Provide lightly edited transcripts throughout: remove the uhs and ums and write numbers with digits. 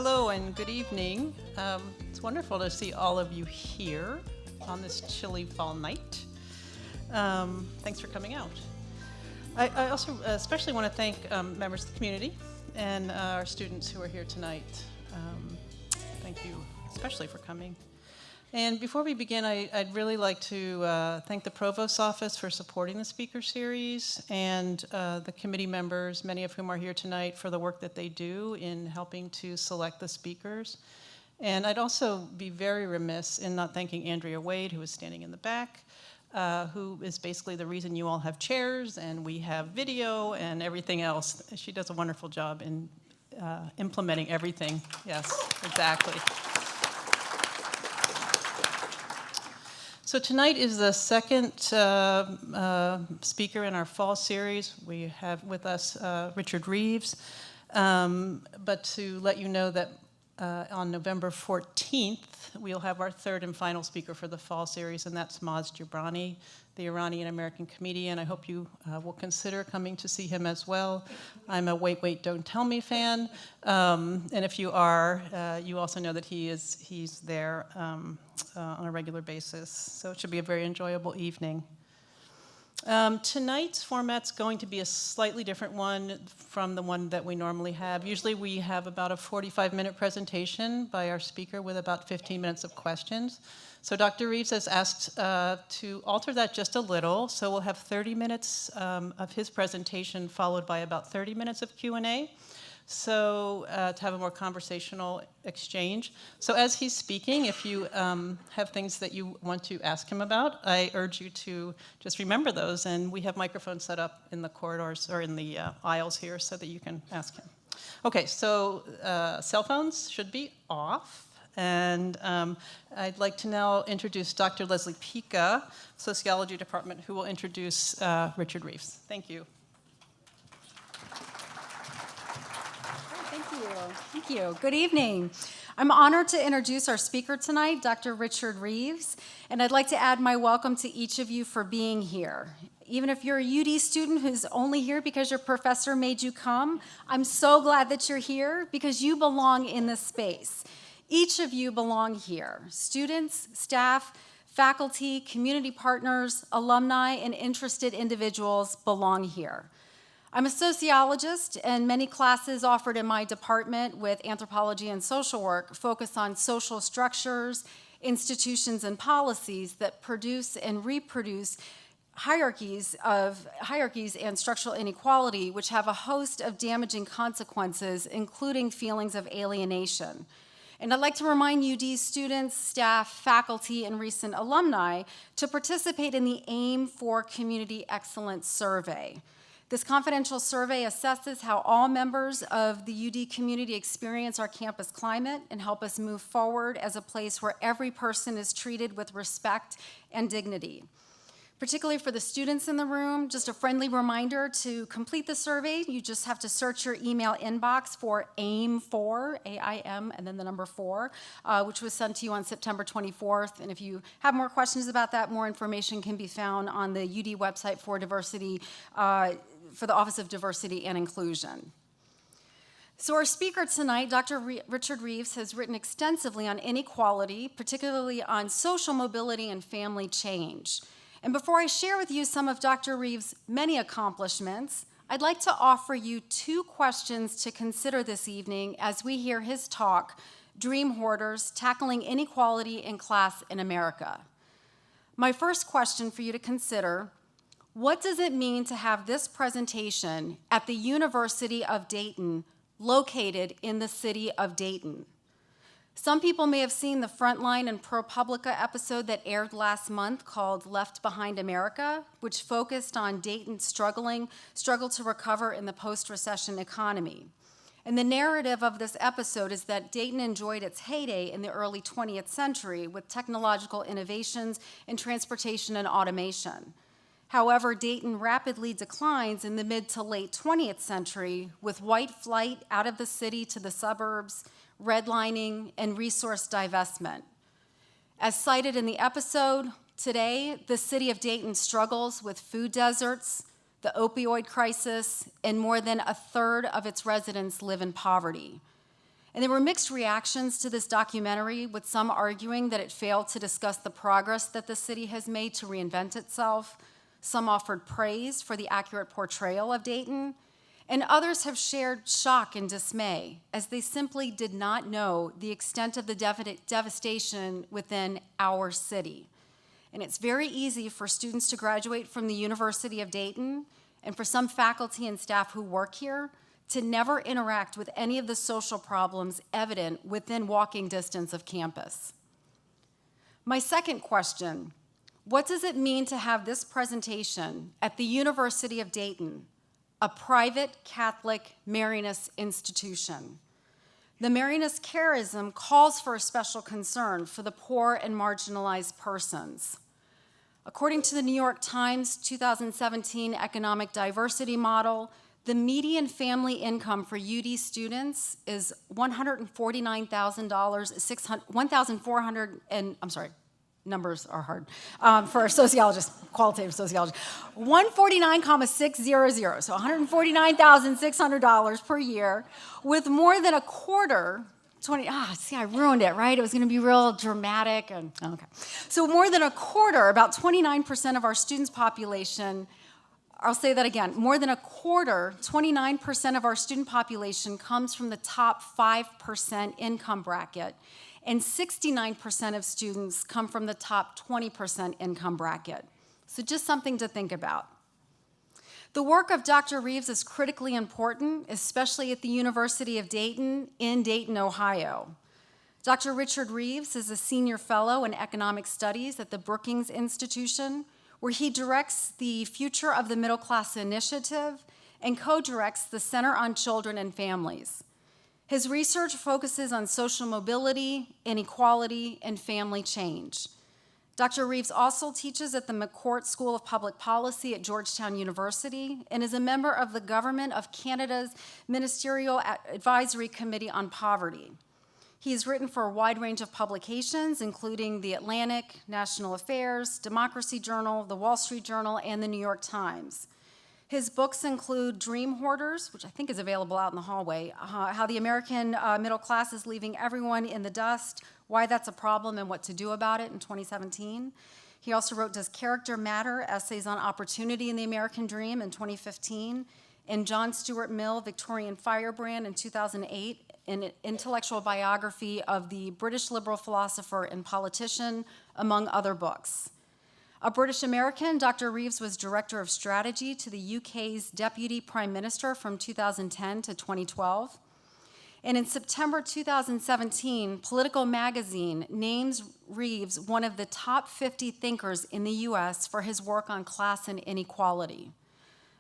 Hello and good evening. It's wonderful to see all of you here on this chilly fall night. Thanks for coming out. I also especially want to thank members of the community and our students who are here tonight. Thank you especially for coming. And before we begin, I'd really like to thank the Provost's Office for supporting the speaker series and the committee members, many of whom are here tonight, for the work that they do in helping to select the speakers. And I'd also be very remiss in not thanking Andrea Wade, who is standing in the back, who is basically the reason you all have chairs and we have video and everything else. She does a wonderful job in implementing everything. Yes, exactly. So tonight is the second speaker in our fall series. We have with us Richard Reeves. But to let you know that on November 14th, we'll have our third and final speaker for the fall series, and that's Maz Jobrani, the Iranian-American comedian. I hope you will consider coming to see him as well. I'm a Wait, Wait, Don't Tell Me fan. And if you are, you also know that he's there on a regular basis. So it should be a very enjoyable evening. Tonight's format's going to be a slightly different one from the one that we normally have. Usually we have about a 45-minute presentation by our speaker with about 15 minutes of questions. So Dr. Reeves has asked to alter that just a little. So we'll have 30 minutes of his presentation followed by about 30 minutes of Q&A. So to have a more conversational exchange. So as he's speaking, if you have things that you want to ask him about, I urge you to just remember those. And we have microphones set up in the corridors or in the aisles here so that you can ask him. Okay, so cell phones should be off. And I'd like to now introduce Dr. Leslie Pica, Sociology Department, who will introduce Richard Reeves. Thank you. Thank you. Good evening. I'm honored to introduce our speaker tonight, Dr. Richard Reeves, and I'd like to add my welcome to each of you for being here. Even if you're a UD student who's only here because your professor made you come, I'm so glad that you're here because you belong in this space. Each of you belong here. Students, staff, faculty, community partners, alumni, and interested individuals belong here. I'm a sociologist, and many classes offered in my department with anthropology and social work focus on social structures, institutions, and policies that produce and reproduce hierarchies and structural inequality, which have a host of damaging consequences, including feelings of alienation. And I'd like to remind UD students, staff, faculty, and recent alumni to participate in the AIM for Community Excellence Survey. This confidential survey assesses how all members of the UD community experience our campus climate and help us move forward as a place where every person is treated with respect and dignity. Particularly for the students in the room, just a friendly reminder to complete the survey. You just have to search your email inbox for AIM4, A-I-M, and then the number 4, which was sent to you on September 24th. And if you have more questions about that, more information can be found on the UD website for diversity, for the Office of Diversity and Inclusion. So our speaker tonight, Dr. Richard Reeves, has written extensively on inequality, particularly on social mobility and family change. And before I share with you some of Dr. Reeves' many accomplishments, I'd like to offer you 2 questions to consider this evening as we hear his talk, Dream Hoarders, Tackling Inequality and Class in America. My first question for you to consider: what does it mean to have this presentation at the University of Dayton, located in the city of Dayton? Some people may have seen the Frontline and ProPublica episode that aired last month called Left Behind America, which focused on Dayton's struggle to recover in the post-recession economy. And the narrative of this episode is that Dayton enjoyed its heyday in the early 20th century with technological innovations in transportation and automation. However, Dayton rapidly declines in the mid to late 20th century with white flight out of the city to the suburbs, redlining, and resource divestment. As cited in the episode, today, the city of Dayton struggles with food deserts, the opioid crisis, and more than a third of its residents live in poverty. And there were mixed reactions to this documentary, with some arguing that it failed to discuss the progress that the city has made to reinvent itself. Some offered praise for the accurate portrayal of Dayton, and others have shared shock and dismay, as they simply did not know the extent of the devastation within our city. And it's very easy for students to graduate from the University of Dayton, and for some faculty and staff who work here, to never interact with any of the social problems evident within walking distance of campus. My second question: what does it mean to have this presentation at the University of Dayton, a private Catholic Marianist institution? The Marianist charism calls for a special concern for the poor and marginalized persons. According to the New York Times 2017 Economic Diversity Model, the median family income for UD students is $149,400, and I'm sorry, numbers are hard for a sociologist, qualitative sociologist. 149,600, so $149,600 per year, with more than a quarter. See, I ruined it, right? It was going to be real dramatic. Okay. So more than a quarter, about 29% of our students' population, I'll say that again, more than a quarter, 29% of our student population comes from the top 5% income bracket, and 69% of students come from the top 20% income bracket. So just something to think about. The work of Dr. Reeves is critically important, especially at the University of Dayton in Dayton, Ohio. Dr. Richard Reeves is a senior fellow in economic studies at the Brookings Institution, where he directs the Future of the Middle Class Initiative and co-directs the Center on Children and Families. His research focuses on social mobility, inequality, and family change. Dr. Reeves also teaches at the McCourt School of Public Policy at Georgetown University and is a member of the Government of Canada's Ministerial Advisory Committee on Poverty. He has written for a wide range of publications, including The Atlantic, National Affairs, Democracy Journal, The Wall Street Journal, and The New York Times. His books include Dream Hoarders, which I think is available out in the hallway, How the American Middle Class is Leaving Everyone in the Dust, Why That's a Problem and What to Do About It in 2017. He also wrote Does Character Matter? Essays on Opportunity in the American Dream in 2015, and John Stuart Mill, Victorian Firebrand in 2008, an intellectual biography of the British liberal philosopher and politician, among other books. A British American, Dr. Reeves was Director of Strategy to the UK's Deputy Prime Minister from 2010 to 2012. And in September 2017, Political Magazine names Reeves one of the top 50 thinkers in the US for his work on class and inequality.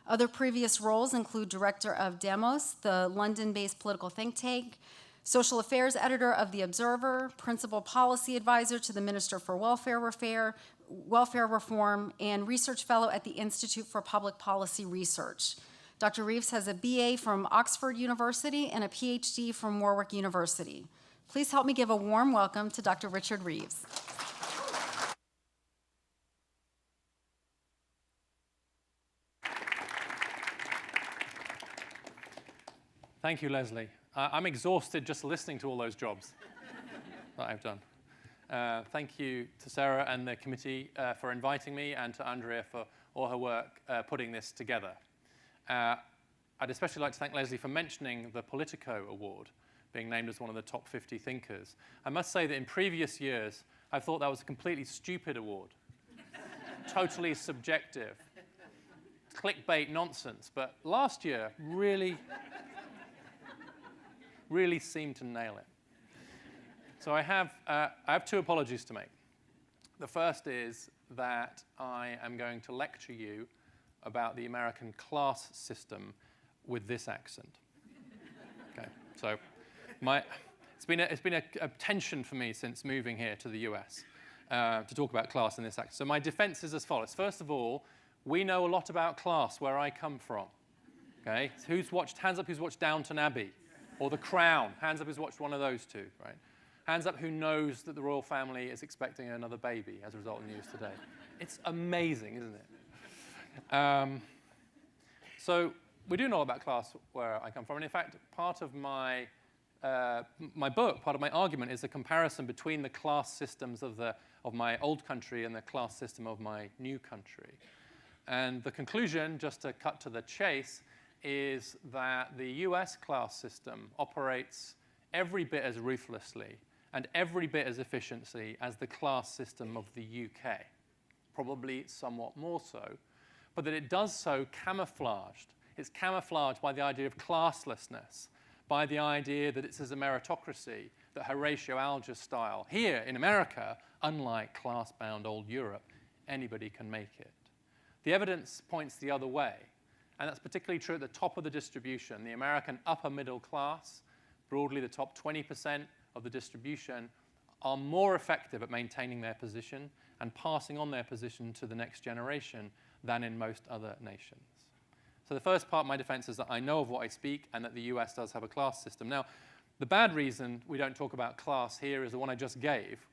Other previous roles include Director of Demos, the London-based political think tank, Social Affairs Editor of The Observer, Principal Policy Advisor to the Minister for Welfare Reform, and Research Fellow at the Institute for Public Policy Research. Dr. Reeves has a BA from Oxford University and a PhD from Warwick University. Please help me give a warm welcome to Dr. Richard Reeves. Thank you, Leslie. I'm exhausted just listening to all those jobs that I've done. Thank you to Sarah and the committee for inviting me, and to Andrea for all her work putting this together. I'd especially like to thank Leslie for mentioning the Politico Award, being named as one of the top 50 thinkers. I must say that in previous years, I thought that was a completely stupid award, totally subjective, clickbait nonsense. But last year really seemed to nail it. So I have two apologies to make. The first is that I am going to lecture you about the American class system with this accent. Okay, so it's been a tension for me since moving here to the US to talk about class in this accent. So my defense is as follows. First of all, we know a lot about class where I come from. Okay, hands up who's watched Downton Abbey? Or The Crown. Hands up who's watched one of those two, right? Hands up who knows that the royal family is expecting another baby as a result of the news today. It's amazing, isn't it? So we do know about class where I come from. And in fact, part of my my book, part of my argument, is a comparison between the class systems of my old country and the class system of my new country. And the conclusion, just to cut to the chase, is that the US class system operates every bit as ruthlessly and every bit as efficiently as the class system of the UK, probably somewhat more so, but that it does so camouflaged. It's camouflaged by the idea of classlessness, by the idea that it's as a meritocracy, that Horatio Alger style. Here in America, unlike class-bound old Europe, anybody can make it. The evidence points the other way, and that's particularly true at the top of the distribution. The American upper middle class, broadly the top 20% of the distribution, are more effective at maintaining their position and passing on their position to the next generation than in most other nations. So the first part of my defense is that I know of what I speak and that the US does have a class system. Now, the bad reason we don't talk about class here is the one I just gave,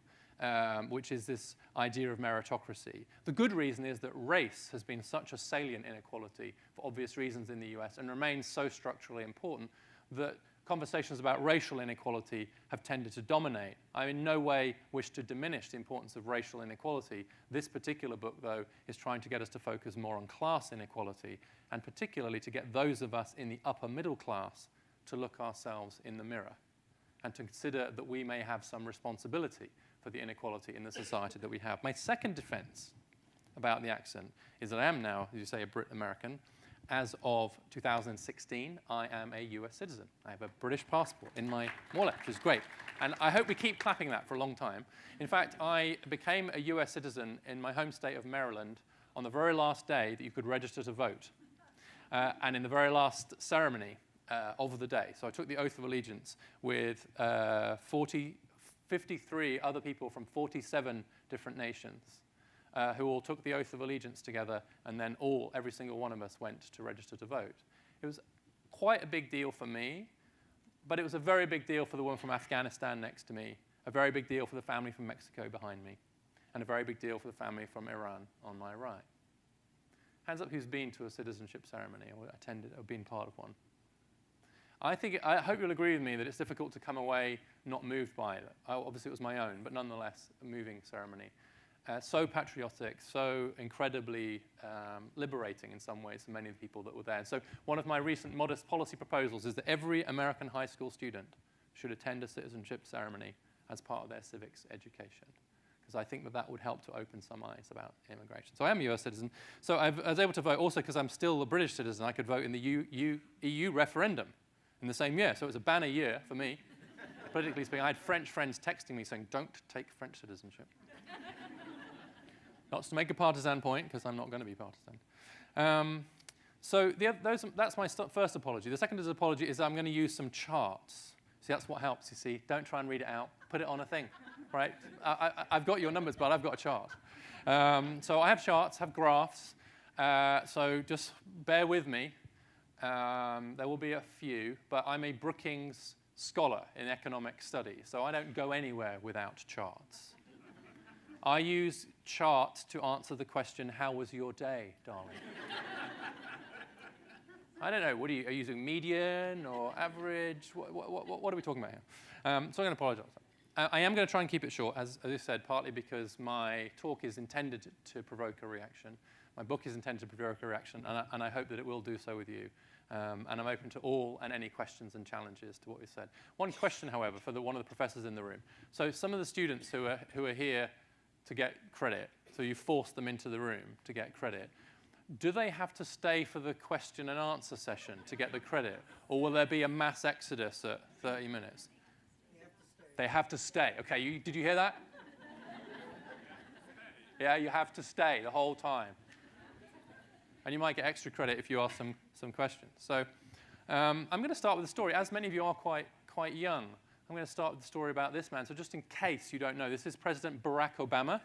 which is this idea of meritocracy. The good reason is that race has been such a salient inequality for obvious reasons in the US and remains so structurally important that conversations about racial inequality have tended to dominate. I in no way wish to diminish the importance of racial inequality. This particular book, though, is trying to get us to focus more on class inequality, and particularly to get those of us in the upper middle class to look ourselves in the mirror and to consider that we may have some responsibility for the inequality in the society that we have. My second defense about the accent is that I am now, as you say, a Brit American. As of 2016, I am a US citizen. I have a British passport in my wallet, which is great. And I hope we keep clapping that for a long time. In fact, I became a US citizen in my home state of Maryland on the very last day that you could register to vote, and in the very last ceremony of the day. So I took the oath of allegiance with 53 other people from 47 different nations, who all took the oath of allegiance together, and then every single one of us went to register to vote. It was quite a big deal for me, but it was a very big deal for the woman from Afghanistan next to me, a very big deal for the family from Mexico behind me, and a very big deal for the family from Iran on my right. Hands up who's been to a citizenship ceremony or attended or been part of one. I hope you'll agree with me that it's difficult to come away not moved by it. Obviously, it was my own, but nonetheless, a moving ceremony. So patriotic, so incredibly liberating in some ways for many of the people that were there. So one of my recent modest policy proposals is that every American high school student should attend a citizenship ceremony as part of their civics education, because I think that would help to open some eyes about immigration. So I am a US citizen. So I was able to vote also because I'm still a British citizen. I could vote in the EU referendum in the same year. So it was a banner year for me. Politically speaking, I had French friends texting me saying, don't take French citizenship. Not to make a partisan point, because I'm not going to be partisan. So that's my first apology. The second apology is I'm going to use some charts. See, that's what helps, you see. Don't try and read it out. Put it on a thing, right? I've got your numbers, but I've got a chart. So I have charts, have graphs. So just bear with me. There will be a few, but I'm a Brookings scholar in economic study, so I don't go anywhere without charts. I use charts to answer the question, how was your day, darling? I don't know, are you using median or average? What are we talking about here? So I'm going to apologize. I am going to try and keep it short, as I said, partly because my talk is intended to provoke a reaction. My book is intended to provoke a reaction, and I hope that it will do so with you. And I'm open to all and any questions and challenges to what we said. One question, however, for one of the professors in the room. So some of the students who are here to get credit, so you force them into the room to get credit, do they have to stay for the question and answer session to get the credit? Or will there be a mass exodus at 30 minutes? They have to stay. Okay, did you hear that? Yeah, you have to stay the whole time. And you might get extra credit if you ask some questions. So I'm going to start with a story. As many of you are quite young, I'm going to start with the story about this man. So just in case you don't know, this is President Barack Obama,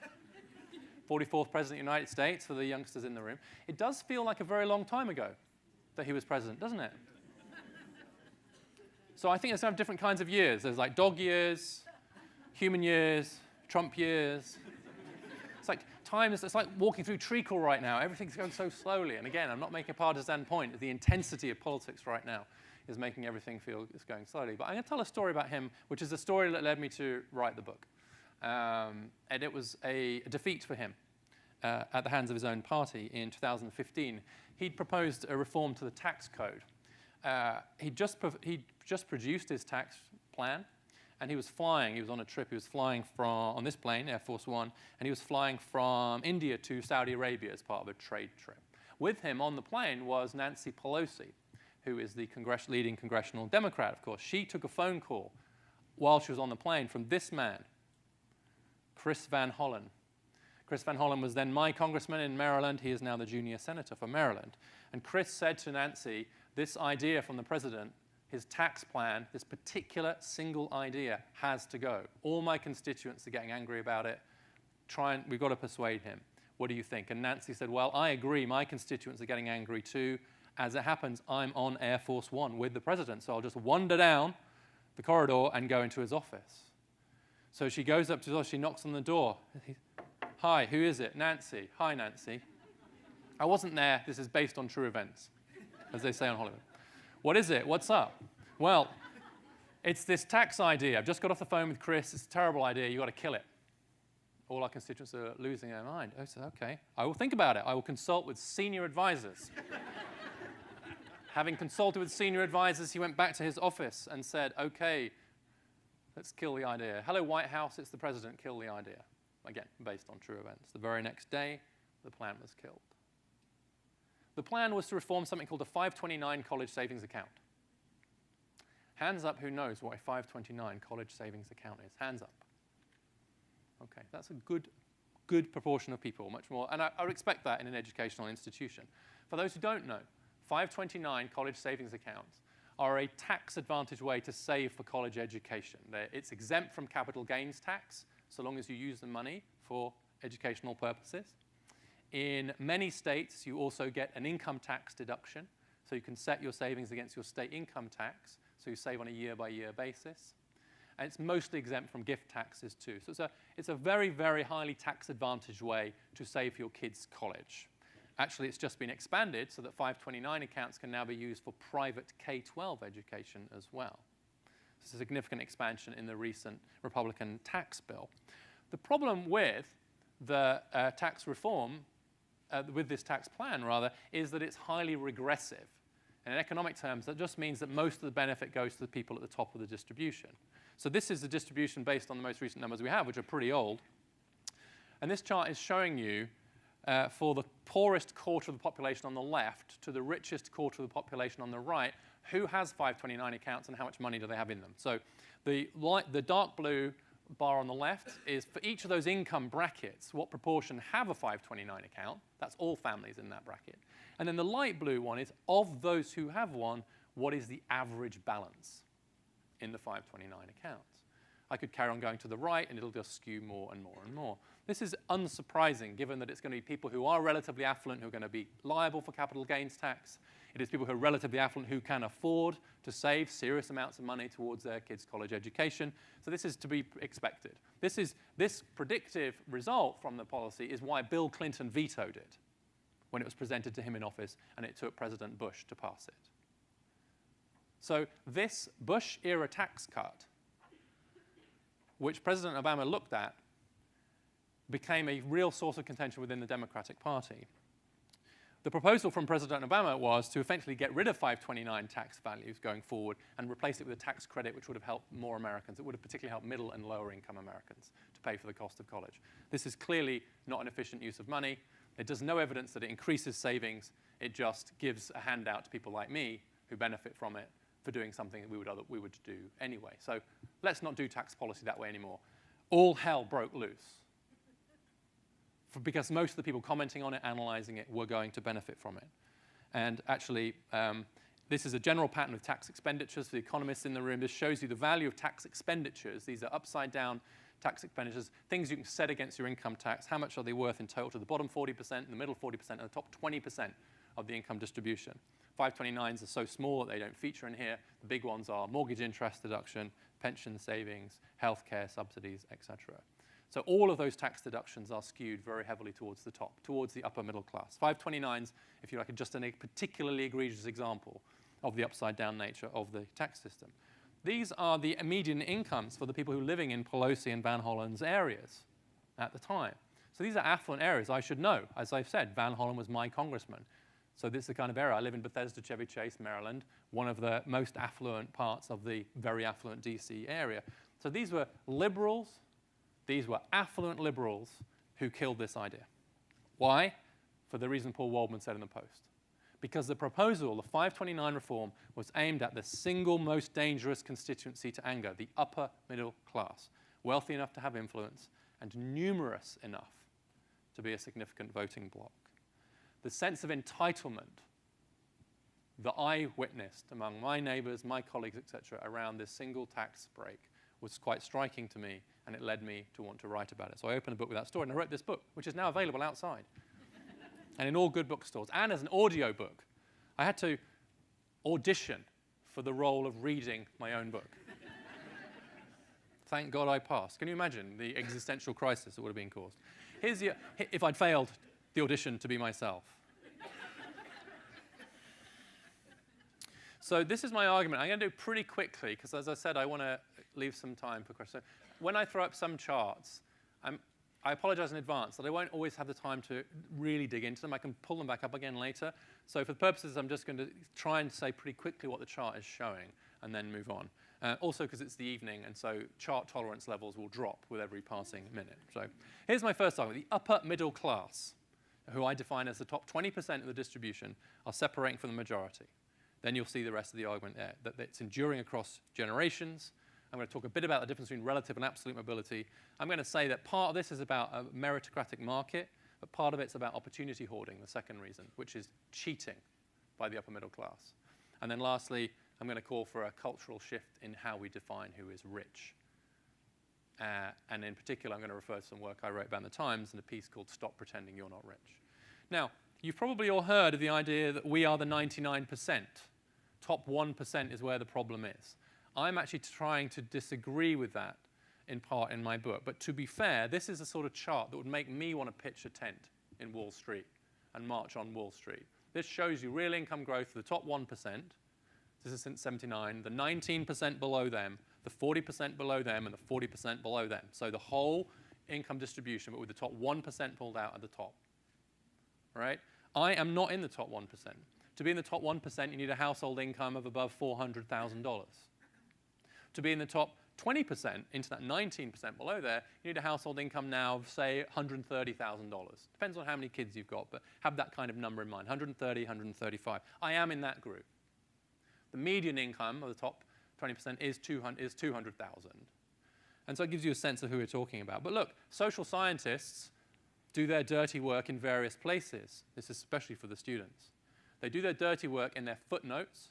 44th President of the United States, for the youngsters in the room. It does feel like a very long time ago that he was president, doesn't it? So I think there's kind of different kinds of years. There's like dog years, human years, Trump years. It's like it's like walking through treacle right now. Everything's going so slowly. And again, I'm not making a partisan point. The intensity of politics right now is making everything feel it's going slowly. But I'm going to tell a story about him, which is the story that led me to write the book. And it was a defeat for him at the hands of his own party in 2015. He'd proposed a reform to the tax code. He just produced his tax plan, and he was flying. He was on a trip. He was flying on this plane, Air Force One, and he was flying from India to Saudi Arabia as part of a trade trip. With him on the plane was Nancy Pelosi, who is the leading congressional Democrat, of course. She took a phone call while she was on the plane from this man, Chris Van Hollen. Chris Van Hollen was then my congressman in Maryland. He is now the junior senator for Maryland. And Chris said to Nancy, this idea from the president, his tax plan, this particular single idea has to go. All my constituents are getting angry about it. We've got to persuade him. What do you think? And Nancy said, well, I agree. My constituents are getting angry too. As it happens, I'm on Air Force One with the president, so I'll just wander down the corridor and go into his office. So she goes up to the door, she knocks on the door. Hi, who is it? Nancy. Hi, Nancy. I wasn't there. This is based on true events, as they say on Hollywood. What is it? What's up? Well, it's this tax idea. I've just got off the phone with Chris. It's a terrible idea. You've got to kill it. All our constituents are losing their mind. I said, OK, I will think about it. I will consult with senior advisors. Having consulted with senior advisors, he went back to his office and said, OK, let's kill the idea. Hello, White House, it's the president, kill the idea. Again, based on true events. The very next day, the plan was killed. The plan was to reform something called a 529 college savings account. Hands up who knows what a 529 college savings account is. Hands up. OK, that's a good proportion of people, much more. And I would expect that in an educational institution. For those who don't know, 529 college savings accounts are a tax-advantaged way to save for college education. It's exempt from capital gains tax, so long as you use the money for educational purposes. In many states, you also get an income tax deduction, so you can set your savings against your state income tax, so you save on a year-by-year basis. And it's mostly exempt from gift taxes, too. So it's a very, very highly tax-advantaged way to save for your kids' college. Actually, it's just been expanded so that 529 accounts can now be used for private K-12 education as well. It's a significant expansion in the recent Republican tax bill. The problem with the tax reform, with this tax plan, rather, is that it's highly regressive. And in economic terms, that just means that most of the benefit goes to the people at the top of the distribution. So this is the distribution based on the most recent numbers we have, which are pretty old. And this chart is showing you for the poorest quarter of the population on the left to the richest quarter of the population on the right, who has 529 accounts and how much money do they have in them. So the dark blue bar on the left is for each of those income brackets, what proportion have a 529 account. That's all families in that bracket. And then the light blue one is, of those who have one, what is the average balance in the 529 accounts? I could carry on going to the right, and it'll just skew more and more and more. This is unsurprising, given that it's going to be people who are relatively affluent who are going to be liable for capital gains tax. It is people who are relatively affluent who can afford to save serious amounts of money towards their kids' college education. So this is to be expected. This predictive result from the policy is why Bill Clinton vetoed it when it was presented to him in office, and it took President Bush to pass it. So this Bush-era tax cut, which President Obama looked at, became a real source of contention within the Democratic Party. The proposal from President Obama was to effectively get rid of 529 tax values going forward and replace it with a tax credit which would have helped more Americans. It would have particularly helped middle and lower income Americans to pay for the cost of college. This is clearly not an efficient use of money. It does no evidence that it increases savings. It just gives a handout to people like me who benefit from it for doing something that we would do anyway. So let's not do tax policy that way anymore. All hell broke loose. Because most of the people commenting on it, analyzing it, were going to benefit from it. And actually, this is a general pattern of tax expenditures. For the economists in the room, this shows you the value of tax expenditures. These are upside-down tax expenditures, things you can set against your income tax. How much are they worth in total to the bottom 40%, the middle 40%, and the top 20% of the income distribution? 529s are so small that they don't feature in here. The big ones are mortgage interest deduction, pension savings, healthcare subsidies, etc. So all of those tax deductions are skewed very heavily towards the top, towards the upper middle class. 529s, if you like, are just a particularly egregious example of the upside-down nature of the tax system. These are the median incomes for the people who are living in Pelosi and Van Hollen's areas at the time. So these are affluent areas. I should know. As I've said, Van Hollen was my congressman. So this is the kind of area. I live in Bethesda, Chevy Chase, Maryland, one of the most affluent parts of the very affluent DC area. So these were liberals, these were affluent liberals who killed this idea. Why? For the reason Paul Waldman said in the Post. Because the proposal, the 529 reform, was aimed at the single most dangerous constituency to anger, the upper middle class, wealthy enough to have influence and numerous enough to be a significant voting bloc. The sense of entitlement that I witnessed among my neighbors, my colleagues, etc., around this single tax break was quite striking to me, and it led me to want to write about it. So I opened a book with that story, and I wrote this book, which is now available outside and in all good bookstores, and as an audio book. I had to audition for the role of reading my own book. Thank God I passed. Can you imagine the existential crisis that would have been caused? Here's the, if I'd failed the audition to be myself. So this is my argument. I'm going to do it pretty quickly, because as I said, I want to leave some time for questions. When I throw up some charts, I apologize in advance that I won't always have the time to really dig into them. I can pull them back up again later. So for the purposes, I'm just going to try and say pretty quickly what the chart is showing and then move on. Also because it's the evening, and so chart tolerance levels will drop with every passing minute. So here's my first argument. The upper middle class, who I define as the top 20% of the distribution, are separating from the majority. Then you'll see the rest of the argument there, that it's enduring across generations. I'm going to talk a bit about the difference between relative and absolute mobility. I'm going to say that part of this is about a meritocratic market, but part of it's about opportunity hoarding, the second reason, which is cheating by the upper middle class. And then lastly, I'm going to call for a cultural shift in how we define who is rich. And in particular, I'm going to refer to some work I wrote about in the Times in a piece called Stop Pretending You're Not Rich. Now, you've probably all heard of the idea that we are the 99%. Top 1% is where the problem is. I'm actually trying to disagree with that in part in my book. But to be fair, this is a sort of chart that would make me want to pitch a tent in Wall Street and march on Wall Street. This shows you real income growth for the top 1%. This is since 79, the 19% below them, the 40% below them, and the 40% below them. So the whole income distribution, but with the top 1% pulled out at the top. Right? I am not in the top 1%. To be in the top 1%, you need a household income of above $400,000. To be in the top 20%, into that 19% below there, you need a household income now of, say, $130,000. Depends on how many kids you've got, but have that kind of number in mind, 130, 135. I am in that group. The median income of the top 20% is 200,000. And so it gives you a sense of who we're talking about. But look, social scientists do their dirty work in various places. This is especially for the students. They do their dirty work in their footnotes.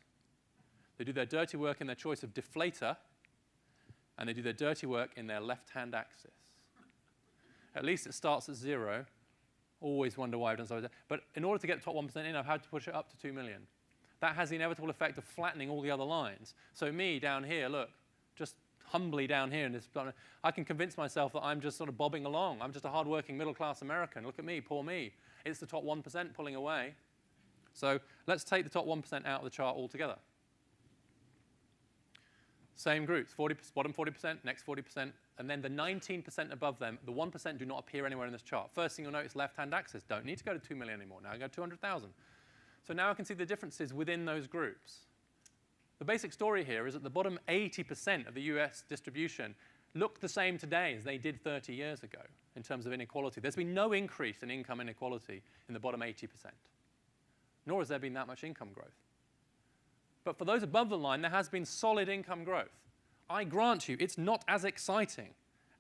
They do their dirty work in their choice of deflator. And they do their dirty work in their left-hand axis. At least it starts at 0. Always wonder why I've done so. But in order to get the top 1% in, I've had to push it up to 2 million. That has the inevitable effect of flattening all the other lines. So me down here, look, just humbly down here in this, I can convince myself that I'm just sort of bobbing along. I'm just a hardworking middle-class American. Look at me, poor me. It's the top 1% pulling away. So let's take the top 1% out of the chart altogether. Same groups, bottom 40%, next 40%, and then the 19% above them, the 1% do not appear anywhere in this chart. First thing you'll notice, left-hand axis, don't need to go to 2 million anymore. Now I go to 200,000. So now I can see the differences within those groups. The basic story here is that the bottom 80% of the US distribution look the same today as they did 30 years ago in terms of inequality. There's been no increase in income inequality in the bottom 80%, nor has there been that much income growth. But for those above the line, there has been solid income growth. I grant you, it's not as exciting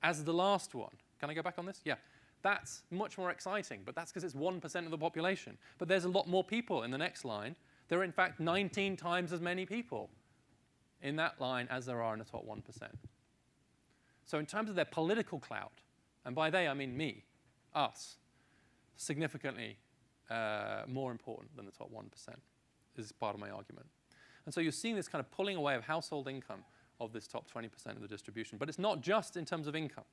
as the last one. Can I go back on this? Yeah. That's much more exciting, but that's because it's 1% of the population. But there's a lot more people in the next line. There are, in fact, 19 times as many people in that line as there are in the top 1%. So in terms of their political clout, and by they I mean me, us, significantly more important than the top 1%. This is part of my argument. And so you're seeing this kind of pulling away of household income of this top 20% of the distribution. But it's not just in terms of income.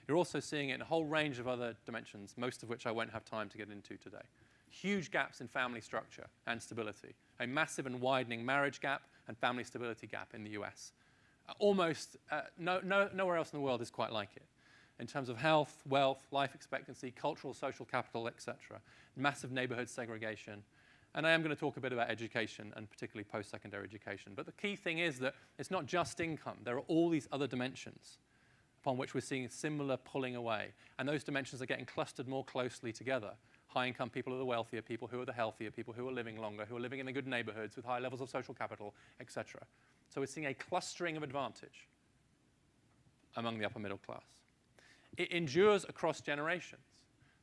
You're also seeing it in a whole range of other dimensions, most of which I won't have time to get into today. huge gaps in family structure and stability, a massive and widening marriage gap and family stability gap in the US. Almost nowhere else in the world is quite like it. In terms of health, wealth, life expectancy, cultural, social capital, etc. Massive neighborhood segregation. And I am going to talk a bit about education, and particularly post-secondary education. But the key thing is that it's not just income. There are all these other dimensions upon which we're seeing similar pulling away. And those dimensions are getting clustered more closely together. High-income people are the wealthier people, who are the healthier people, who are living longer, who are living in the good neighborhoods with high levels of social capital, etc. So we're seeing a clustering of advantage among the upper middle class. It endures across generations.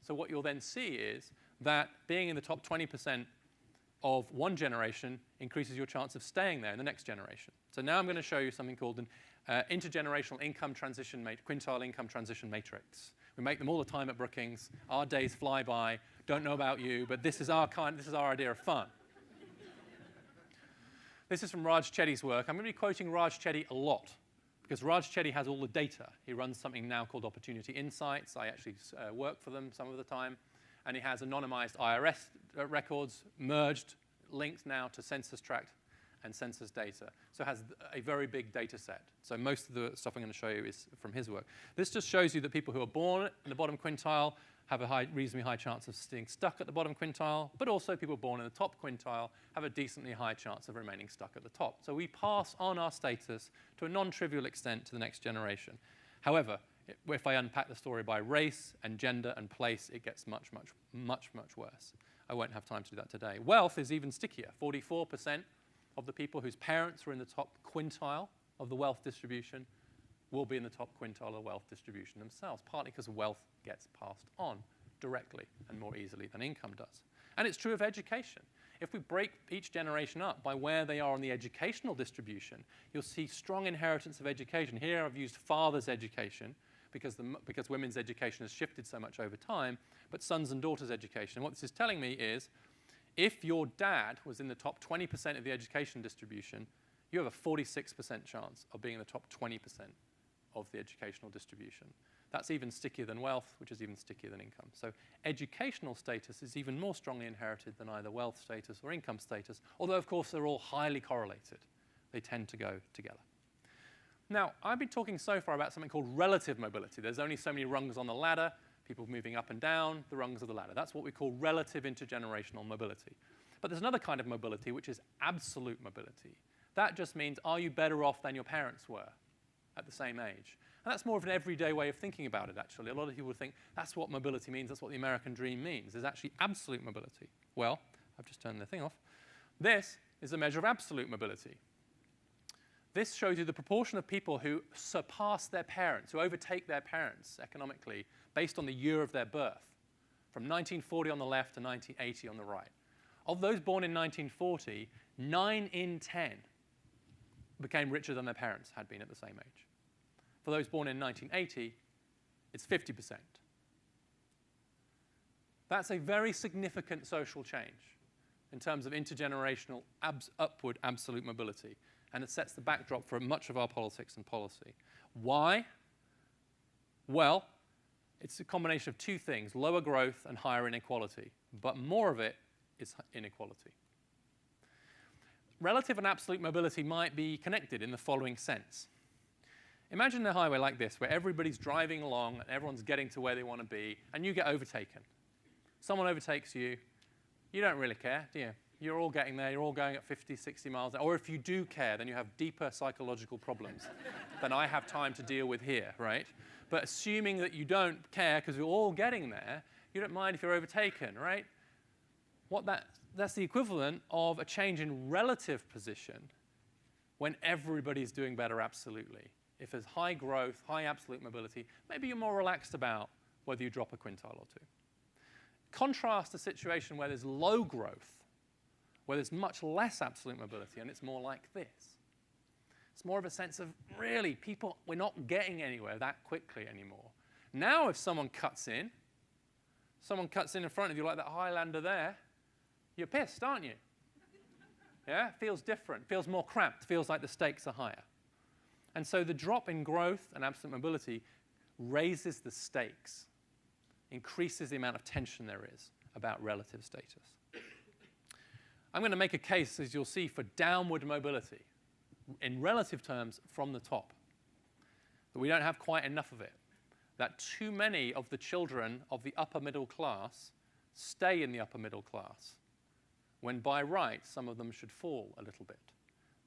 So what you'll then see is that being in the top 20% of one generation increases your chance of staying there in the next generation. So now I'm going to show you something called an intergenerational income transition quintile income transition matrix. We make them all the time at Brookings. Our days fly by. Don't know about you, but this is our idea of fun. This is from Raj Chetty's work. I'm going to be quoting Raj Chetty a lot because Raj Chetty has all the data. He runs something now called Opportunity Insights. I actually work for them some of the time. And he has anonymized IRS records merged, linked now to census tract and census data. So it has a very big data set. So most of the stuff I'm going to show you is from his work. This just shows you that people who are born in the bottom quintile have a reasonably high chance of staying stuck at the bottom quintile, but also people born in the top quintile have a decently high chance of remaining stuck at the top. So we pass on our status to a non-trivial extent to the next generation. However, if I unpack the story by race and gender and place, it gets much, much, much, much worse. I won't have time to do that today. Wealth is even stickier. 44% of the people whose parents were in the top quintile of the wealth distribution will be in the top quintile of the wealth distribution themselves, partly because wealth gets passed on directly and more easily than income does. And it's true of education. If we break each generation up by where they are on the educational distribution, you'll see strong inheritance of education. Here I've used father's education, because women's education has shifted so much over time, but sons and daughters' education. And what this is telling me is, if your dad was in the top 20% of the education distribution, you have a 46% chance of being in the top 20% of the educational distribution. That's even stickier than wealth, which is even stickier than income. So educational status is even more strongly inherited than either wealth status or income status, although, of course, they're all highly correlated. They tend to go together. Now, I've been talking so far about something called relative mobility. There's only so many rungs on the ladder, people moving up and down the rungs of the ladder. That's what we call relative intergenerational mobility. But there's another kind of mobility, which is absolute mobility. That just means, are you better off than your parents were at the same age? And that's more of an everyday way of thinking about it, actually. A lot of people think that's what mobility means, that's what the American dream means. There's actually absolute mobility. Well, I've just turned the thing off. This is a measure of absolute mobility. This shows you the proportion of people who surpass their parents, who overtake their parents economically based on the year of their birth, from 1940 on the left to 1980 on the right. Of those born in 1940, 9 in 10 became richer than their parents had been at the same age. For those born in 1980, it's 50%. That's a very significant social change in terms of intergenerational upward absolute mobility. And it sets the backdrop for much of our politics and policy. Why? Well, it's a combination of two things, lower growth and higher inequality. But more of it is inequality. Relative and absolute mobility might be connected in the following sense. Imagine a highway like this, where everybody's driving along and everyone's getting to where they want to be, and you get overtaken. Someone overtakes you. You don't really care, do you? You're all getting there, you're all going at 50, 60 miles an hour. Or if you do care, then you have deeper psychological problems than I have time to deal with here, right? But assuming that you don't care because you're all getting there, you don't mind if you're overtaken, right? That's the equivalent of a change in relative position when everybody's doing better absolutely. If there's high growth, high absolute mobility, maybe you're more relaxed about whether you drop a quintile or two. Contrast a situation where there's low growth, where there's much less absolute mobility, and it's more like this. It's more of a sense of, really, people, we're not getting anywhere that quickly anymore. Now if someone cuts in in front of you like that Highlander there, you're pissed, aren't you? Yeah, feels different, feels more cramped, feels like the stakes are higher. And so the drop in growth and absolute mobility raises the stakes, increases the amount of tension there is about relative status. I'm going to make a case, as you'll see, for downward mobility in relative terms from the top. That we don't have quite enough of it. That too many of the children of the upper middle class stay in the upper middle class, when by right some of them should fall a little bit,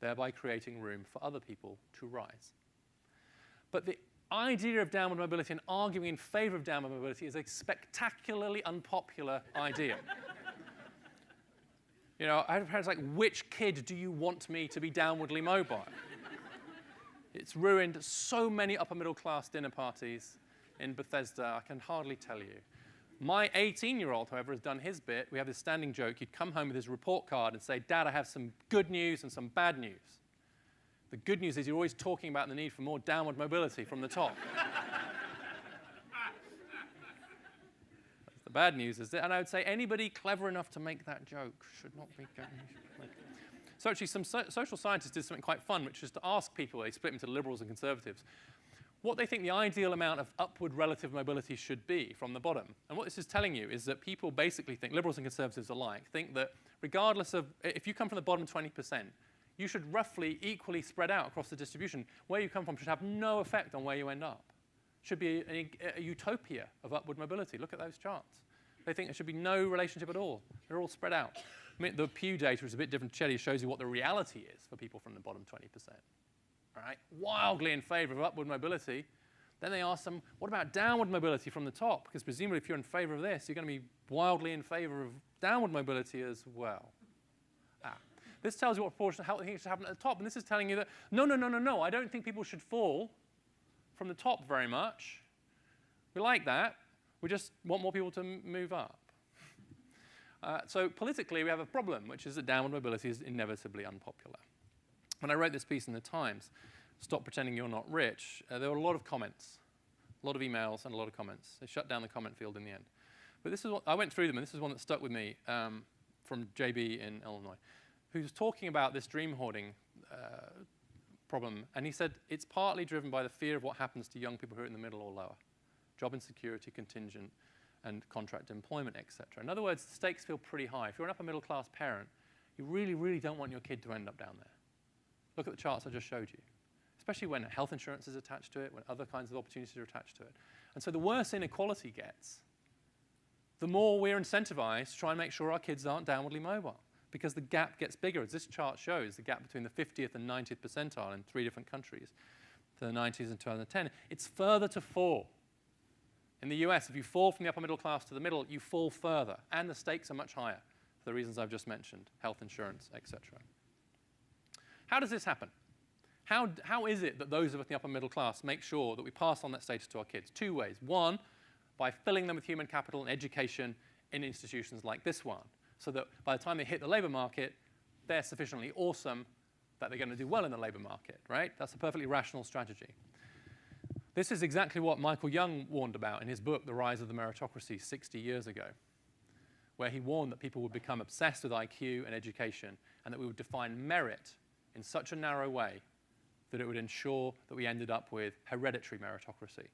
thereby creating room for other people to rise. But the idea of downward mobility and arguing in favor of downward mobility is a spectacularly unpopular idea. You know, I have parents like, which kid do you want me to be downwardly mobile? It's ruined so many upper middle class dinner parties in Bethesda, I can hardly tell you. My 18-year-old, however, has done his bit. We have this standing joke. He'd come home with his report card and say, Dad, I have some good news and some bad news. The good news is you're always talking about the need for more downward mobility from the top. The bad news is that, and I would say anybody clever enough to make that joke should not be going. So actually, some social scientists did something quite fun, which is to ask people, they split them into liberals and conservatives, what they think the ideal amount of upward relative mobility should be from the bottom. And what this is telling you is that people basically think, liberals and conservatives alike, think that regardless of, if you come from the bottom 20%, you should roughly equally spread out across the distribution. Where you come from should have no effect on where you end up. Should be a utopia of upward mobility. Look at those charts. They think there should be no relationship at all. They're all spread out. I mean, the Pew data is a bit different. Chelly shows you what the reality is for people from the bottom 20%. All right? Wildly in favor of upward mobility. Then they ask them, what about downward mobility from the top? Because presumably if you're in favor of this, you're going to be wildly in favor of downward mobility as well. This tells you what proportion of how things should happen at the top. And this is telling you that, no, I don't think people should fall from the top very much. We like that. We just want more people to move up. So politically, we have a problem, which is that downward mobility is inevitably unpopular. When I wrote this piece in the Times, Stop Pretending You're Not Rich, there were a lot of comments, a lot of emails and a lot of comments. They shut down the comment field in the end. But this is what, I went through them, and this is one that stuck with me from JB in Illinois, who's talking about this dream hoarding problem. And he said it's partly driven by the fear of what happens to young people who are in the middle or lower. Job insecurity, contingent, and contract employment, etc. In other words, the stakes feel pretty high. If you're an upper middle class parent, you really, really don't want your kid to end up down there. Look at the charts I just showed you, especially when health insurance is attached to it, when other kinds of opportunities are attached to it. And so the worse inequality gets, the more we're incentivized to try and make sure our kids aren't downwardly mobile, because the gap gets bigger. As this chart shows, the gap between the 50th and 90th percentile in 3 different countries, to the 90s and 2010, it's further to fall. In the US, if you fall from the upper middle class to the middle, you fall further, and the stakes are much higher for the reasons I've just mentioned, health insurance, etc. How does this happen? How is it that those of us in the upper middle class make sure that we pass on that status to our kids? 2 ways. One, by filling them with human capital and education in institutions like this one, so that by the time they hit the labor market, they're sufficiently awesome that they're going to do well in the labor market, right? That's a perfectly rational strategy. This is exactly what Michael Young warned about in his book, The Rise of the Meritocracy, 60 years ago, where he warned that people would become obsessed with IQ and education, and that we would define merit in such a narrow way that it would ensure that we ended up with hereditary meritocracy.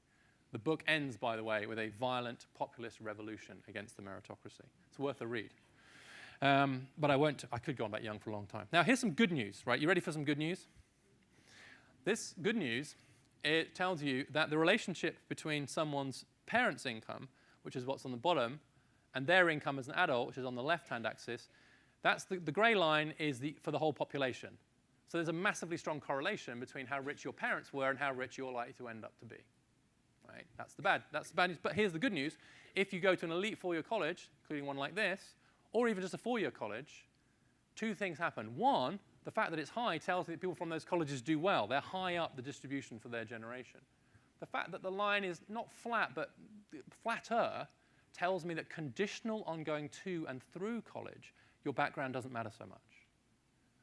The book ends, by the way, with a violent populist revolution against the meritocracy. It's worth a read. But I won't. I could go on about Young for a long time. Now, here's some good news, right? You ready for some good news? This good news, it tells you that the relationship between someone's parents' income, which is what's on the bottom, and their income as an adult, which is on the left-hand axis, that's the gray line is for the whole population. So there's a massively strong correlation between how rich your parents were and how rich you're likely to end up to be. Right? That's the bad news. But here's the good news. If you go to an elite four-year college, including one like this, or even just a four-year college, 2 things happen. One, the fact that it's high tells me that people from those colleges do well. They're high up the distribution for their generation. The fact that the line is not flat, but flatter, tells me that conditional on going to and through college, your background doesn't matter so much.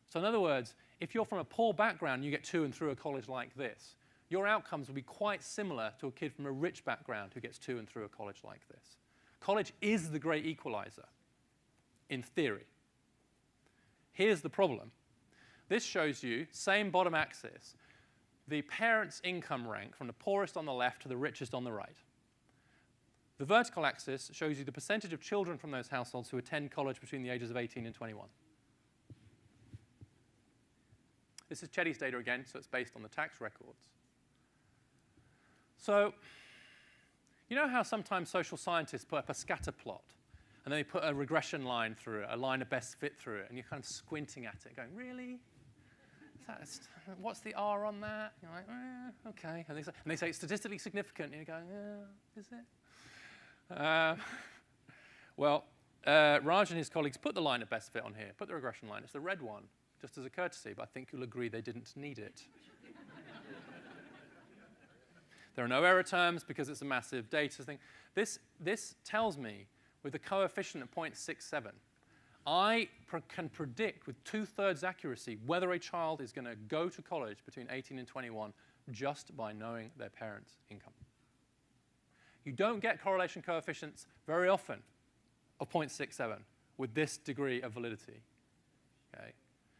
So in other words, if you're from a poor background, you get to and through a college like this, your outcomes will be quite similar to a kid from a rich background who gets to and through a college like this. College is the great equalizer, in theory. Here's the problem. This shows you, same bottom axis, the parents' income rank from the poorest on the left to the richest on the right. The vertical axis shows you the percentage of children from those households who attend college between the ages of 18 and 21. This is Chetty's data again, so it's based on the tax records. So you know how sometimes social scientists put up a scatter plot, and then they put a regression line through it, a line of best fit through it, and you're kind of squinting at it, going, really? What's the R on that? You're like, okay. And they say it's statistically significant, and you're going, is it? Raj and his colleagues put the line of best fit on here, put the regression line. It's the red one, just as a courtesy, but I think you'll agree they didn't need it. There are no error terms because it's a massive data thing. This tells me, with a coefficient of 0.67, I can predict with 2/3 accuracy whether a child is going to go to college between 18 and 21 just by knowing their parents' income. You don't get correlation coefficients very often of 0.67 with this degree of validity. Okay?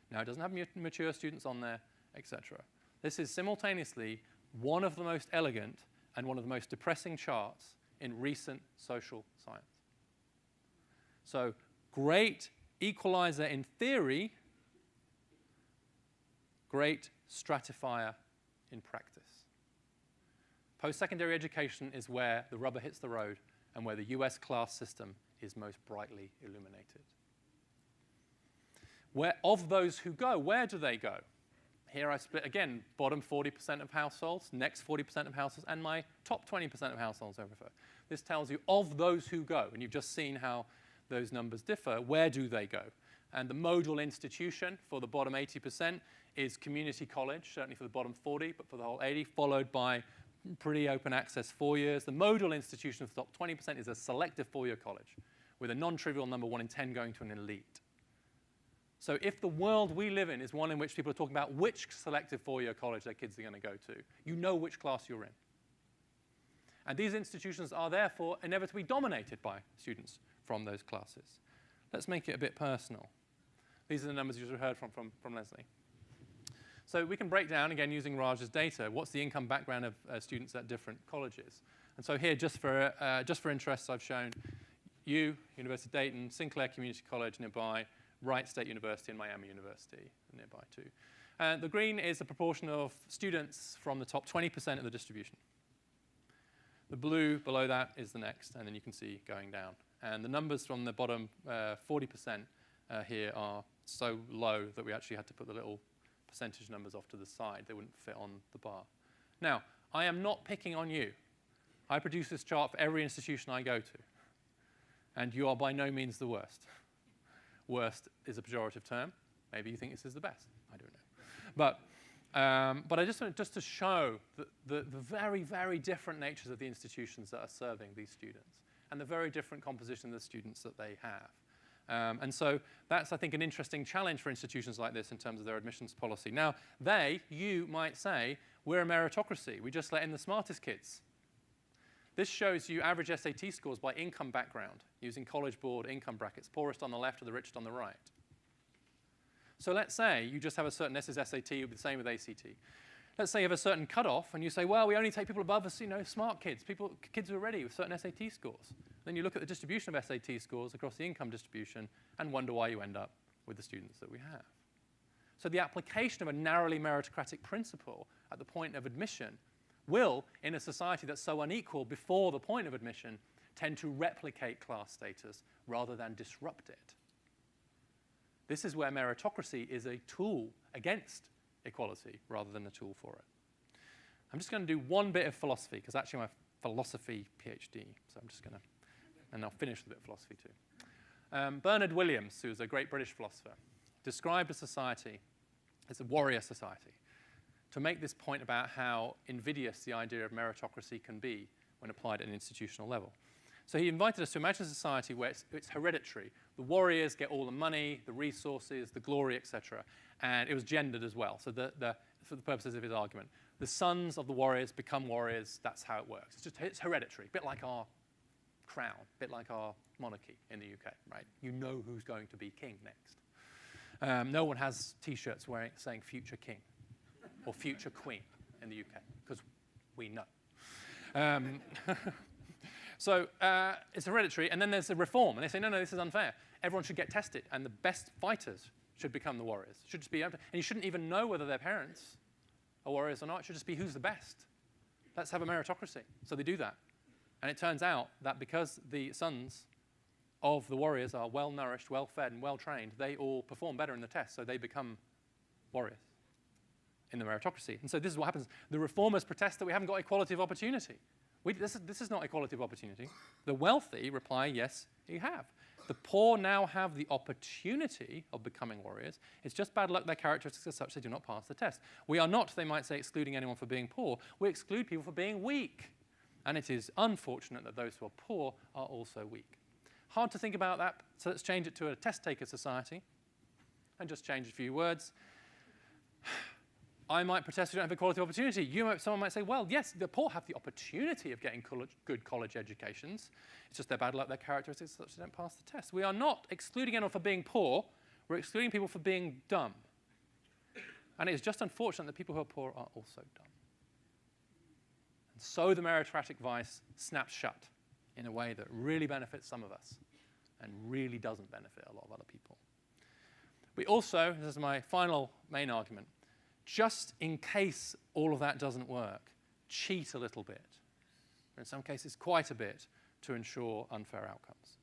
Now, it doesn't have mature students on there, etc. This is simultaneously one of the most elegant and one of the most depressing charts in recent social science. So, great equalizer in theory, great stratifier in practice. Post-secondary education is where the rubber hits the road and where the US class system is most brightly illuminated. Where, of those who go, where do they go? Here I split, again, bottom 40% of households, next 40% of households, and my top 20% of households I prefer. This tells you of those who go, and you've just seen how those numbers differ. Where do they go? And the modal institution for the bottom 80% is community college, certainly for the bottom 40, but for the whole 80, followed by pretty open access 4 years. The modal institution for the top 20% is a selective 4-year college with a non-trivial number 1 in 10 going to an elite. So if the world we live in is one in which people are talking about which selective 4-year college their kids are going to go to, you know which class you're in. And these institutions are therefore inevitably dominated by students from those classes. Let's make it a bit personal. These are the numbers you just heard from Leslie. So we can break down, again, using Raj's data, what's the income background of students at different colleges. And so here, just for interest, I've shown University of Dayton, Sinclair Community College nearby, Wright State University, and Miami University nearby too. The green is the proportion of students from the top 20% of the distribution. The blue below that is the next, and then you can see going down. And the numbers from the bottom 40% here are so low that we actually had to put the little percentage numbers off to the side. They wouldn't fit on the bar. Now, I am not picking on you. I produce this chart for every institution I go to. And you are by no means the worst. Worst is a pejorative term. Maybe you think this is the best. I don't know. But I just want to show the very, very different natures of the institutions that are serving these students and the very different composition of the students that they have. And so that's, I think, an interesting challenge for institutions like this in terms of their admissions policy. Now, you might say, we're a meritocracy. We just let in the smartest kids. This shows you average SAT scores by income background using College Board income brackets, poorest on the left or the richest on the right. So let's say you just have a certain, this is SAT, it would be the same with ACT. Let's say you have a certain cutoff and you say, well, we only take people above us, smart kids, kids who are ready with certain SAT scores. Then you look at the distribution of SAT scores across the income distribution and wonder why you end up with the students that we have. So the application of a narrowly meritocratic principle at the point of admission will, in a society that's so unequal before the point of admission, tend to replicate class status rather than disrupt it. This is where meritocracy is a tool against equality rather than a tool for it. I'm just going to do one bit of philosophy, because actually I'm a philosophy PhD, so I'm just going to, and I'll finish with a bit of philosophy too. Bernard Williams, who was a great British philosopher, described a society as a warrior society to make this point about how invidious the idea of meritocracy can be when applied at an institutional level. So he invited us to imagine a society where it's hereditary. The warriors get all the money, the resources, the glory, etc. And it was gendered as well, so for the purposes of his argument. The sons of the warriors become warriors, that's how it works. It's hereditary, a bit like our crown, a bit like our monarchy in the UK, right? You know who's going to be king next. No one has T-shirts saying future king or future queen in the UK, because we know. So it's hereditary, and then there's a reform, and they say, no, this is unfair. Everyone should get tested, and the best fighters should become the warriors. Should just be able to, and you shouldn't even know whether their parents are warriors or not. It should just be who's the best. Let's have a meritocracy. So they do that. And it turns out that because the sons of the warriors are well-nourished, well-fed, and well-trained, they all perform better in the test, so they become warriors in the meritocracy. And so this is what happens. The reformers protest that we haven't got equality of opportunity. This is not equality of opportunity. The wealthy reply, yes, you have. The poor now have the opportunity of becoming warriors. It's just bad luck their characteristics are such they do not pass the test. We are not, they might say, excluding anyone for being poor. We exclude people for being weak. And it is unfortunate that those who are poor are also weak. Hard to think about that, so let's change it to a test-taker society and just change a few words. I might protest we don't have equality of opportunity. Someone might say, well, yes, the poor have the opportunity of getting good college educations. It's just their bad luck, their characteristics, such they don't pass the test. We are not excluding anyone for being poor. We're excluding people for being dumb. And it is just unfortunate that people who are poor are also dumb. And so the meritocratic vice snaps shut in a way that really benefits some of us and really doesn't benefit a lot of other people. We also, this is my final main argument, just in case all of that doesn't work, cheat a little bit, or in some cases quite a bit, to ensure unfair outcomes.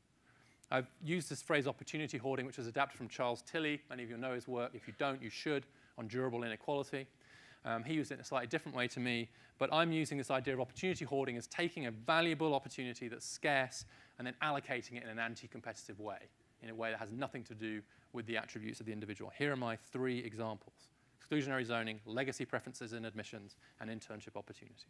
I've used this phrase opportunity hoarding, which is adapted from Charles Tilly. Many of you know his work. If you don't, you should, on durable inequality. He used it in a slightly different way to me, but I'm using this idea of opportunity hoarding as taking a valuable opportunity that's scarce and then allocating it in an anti-competitive way, in a way that has nothing to do with the attributes of the individual. Here are my 3 examples: exclusionary zoning, legacy preferences in admissions, and internship opportunities.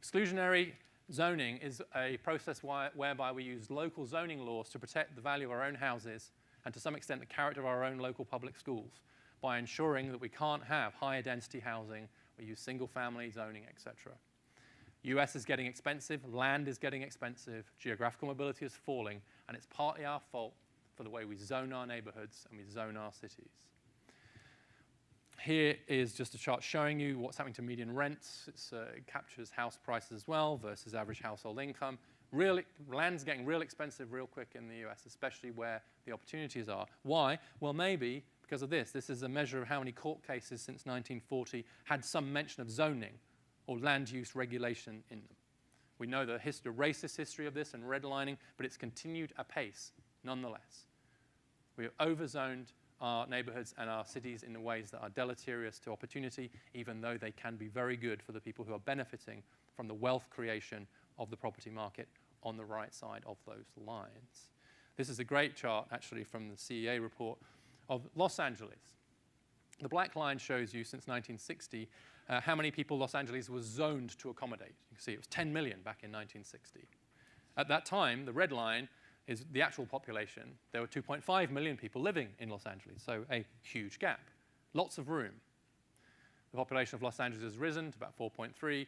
Exclusionary zoning is a process whereby we use local zoning laws to protect the value of our own houses and to some extent the character of our own local public schools by ensuring that we can't have higher density housing, we use single family zoning, etc. US is getting expensive, land is getting expensive, geographical mobility is falling, and it's partly our fault for the way we zone our neighborhoods and we zone our cities. Here is just a chart showing you what's happening to median rents. It captures house prices as well versus average household income. Land's getting real expensive real quick in the US, especially where the opportunities are. Why? Well, maybe because of this. This is a measure of how many court cases since 1940 had some mention of zoning or land use regulation in them. We know the racist history of this and redlining, but it's continued apace nonetheless. We have overzoned our neighborhoods and our cities in ways that are deleterious to opportunity, even though they can be very good for the people who are benefiting from the wealth creation of the property market on the right side of those lines. This is a great chart, actually, from the CEA report of Los Angeles. The black line shows you, since 1960, how many people Los Angeles was zoned to accommodate. You can see it was 10 million back in 1960. At that time, the red line is the actual population. There were 2.5 million people living in Los Angeles, so a huge gap. Lots of room. The population of Los Angeles has risen to about 4.3.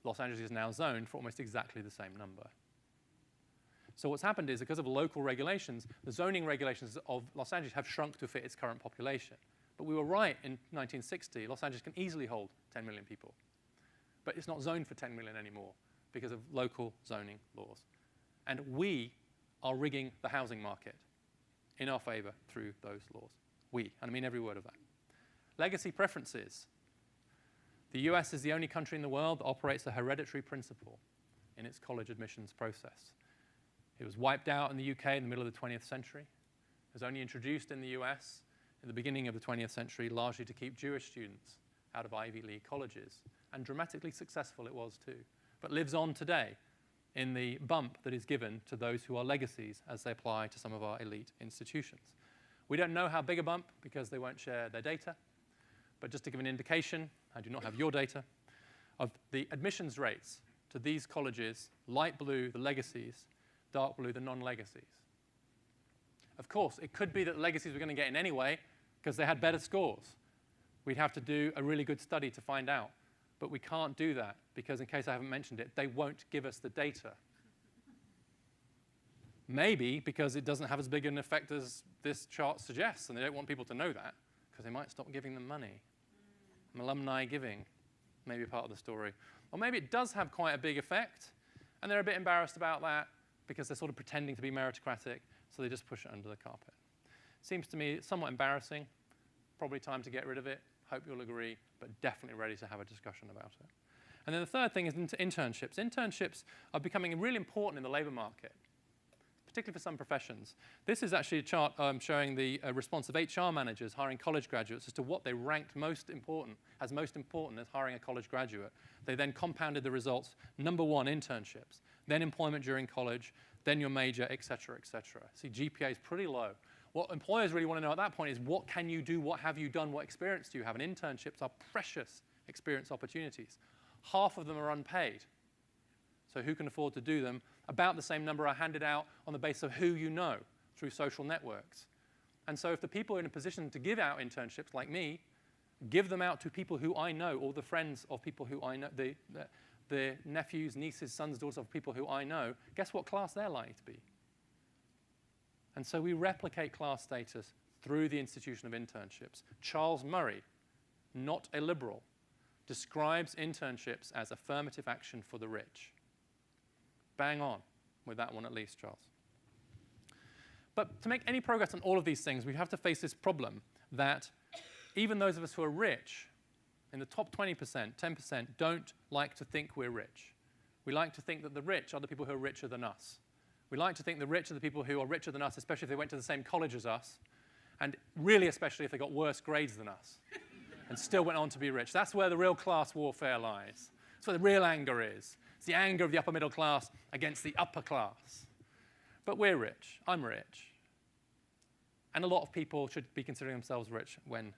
Los Angeles is now zoned for almost exactly the same number. So what's happened is, because of local regulations, the zoning regulations of Los Angeles have shrunk to fit its current population. But we were right in 1960. Los Angeles can easily hold 10 million people. But it's not zoned for 10 million anymore because of local zoning laws. And we are rigging the housing market in our favor through those laws. We, and I mean every word of that. Legacy preferences. The US is the only country in the world that operates a hereditary principle in its college admissions process. It was wiped out in the UK in the middle of the 20th century. It was only introduced in the US in the beginning of the 20th century, largely to keep Jewish students out of Ivy League colleges. And dramatically successful it was too. But lives on today in the bump that is given to those who are legacies as they apply to some of our elite institutions. We don't know how big a bump because they won't share their data. But just to give an indication, I do not have your data, of the admissions rates to these colleges, light blue, the legacies, dark blue, the non-legacies. Of course, it could be that legacies were going to get in anyway because they had better scores. We'd have to do a really good study to find out. But we can't do that because, in case I haven't mentioned it, they won't give us the data. Maybe because it doesn't have as big an effect as this chart suggests, and they don't want people to know that because they might stop giving them money. Alumni giving may be part of the story. Or maybe it does have quite a big effect, And they're a bit embarrassed about that because they're sort of pretending to be meritocratic, so they just push it under the carpet. Seems to me somewhat embarrassing. Probably time to get rid of it. Hope you'll agree, but definitely ready to have a discussion about it. And then the third thing is internships. Internships are becoming really important in the labor market, particularly for some professions. This is actually a chart showing the response of HR managers hiring college graduates as to what they ranked most important as hiring a college graduate. They then compounded the results. Number one, internships, then employment during college, then your major, et cetera, et cetera. See, GPA is pretty low. What employers really want to know at that point is what can you do, what have you done, what experience do you have? And internships are precious experience opportunities. Half of them are unpaid. So who can afford to do them? About the same number are handed out on the basis of who you know through social networks. And so if the people in a position to give out internships, like me, give them out to people who I know, or the friends of people who I know, the nephews, nieces, sons, daughters of people who I know, guess what class they're likely to be? And so we replicate class status through the institution of internships. Charles Murray, not a liberal, describes internships as affirmative action for the rich. Bang on with that one at least, Charles. But to make any progress on all of these things, we have to face this problem that even those of us who are rich, in the top 20%, 10%, don't like to think we're rich. We like to think that the rich are the people who are richer than us. We like to think the rich are the people who are richer than us, especially if they went to the same college as us, and really especially if they got worse grades than us and still went on to be rich. That's where the real class warfare lies. That's where the real anger is. It's the anger of the upper middle class against the upper class. But we're rich. I'm rich. And a lot of people should be considering themselves rich when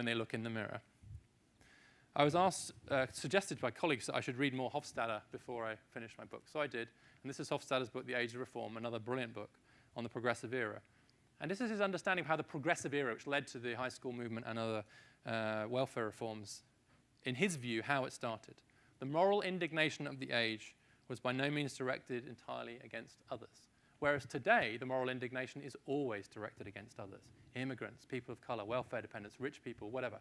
they look in the mirror. I was suggested by colleagues that I should read more Hofstadter before I finish my book. So I did. And this is Hofstadter's book, The Age of Reform, another brilliant book on the progressive era. And this is his understanding of how the progressive era, which led to the high school movement and other welfare reforms, in his view, how it started. The moral indignation of the age was by no means directed entirely against others. Whereas today, the moral indignation is always directed against others. Immigrants, people of color, welfare dependents, rich people, whatever.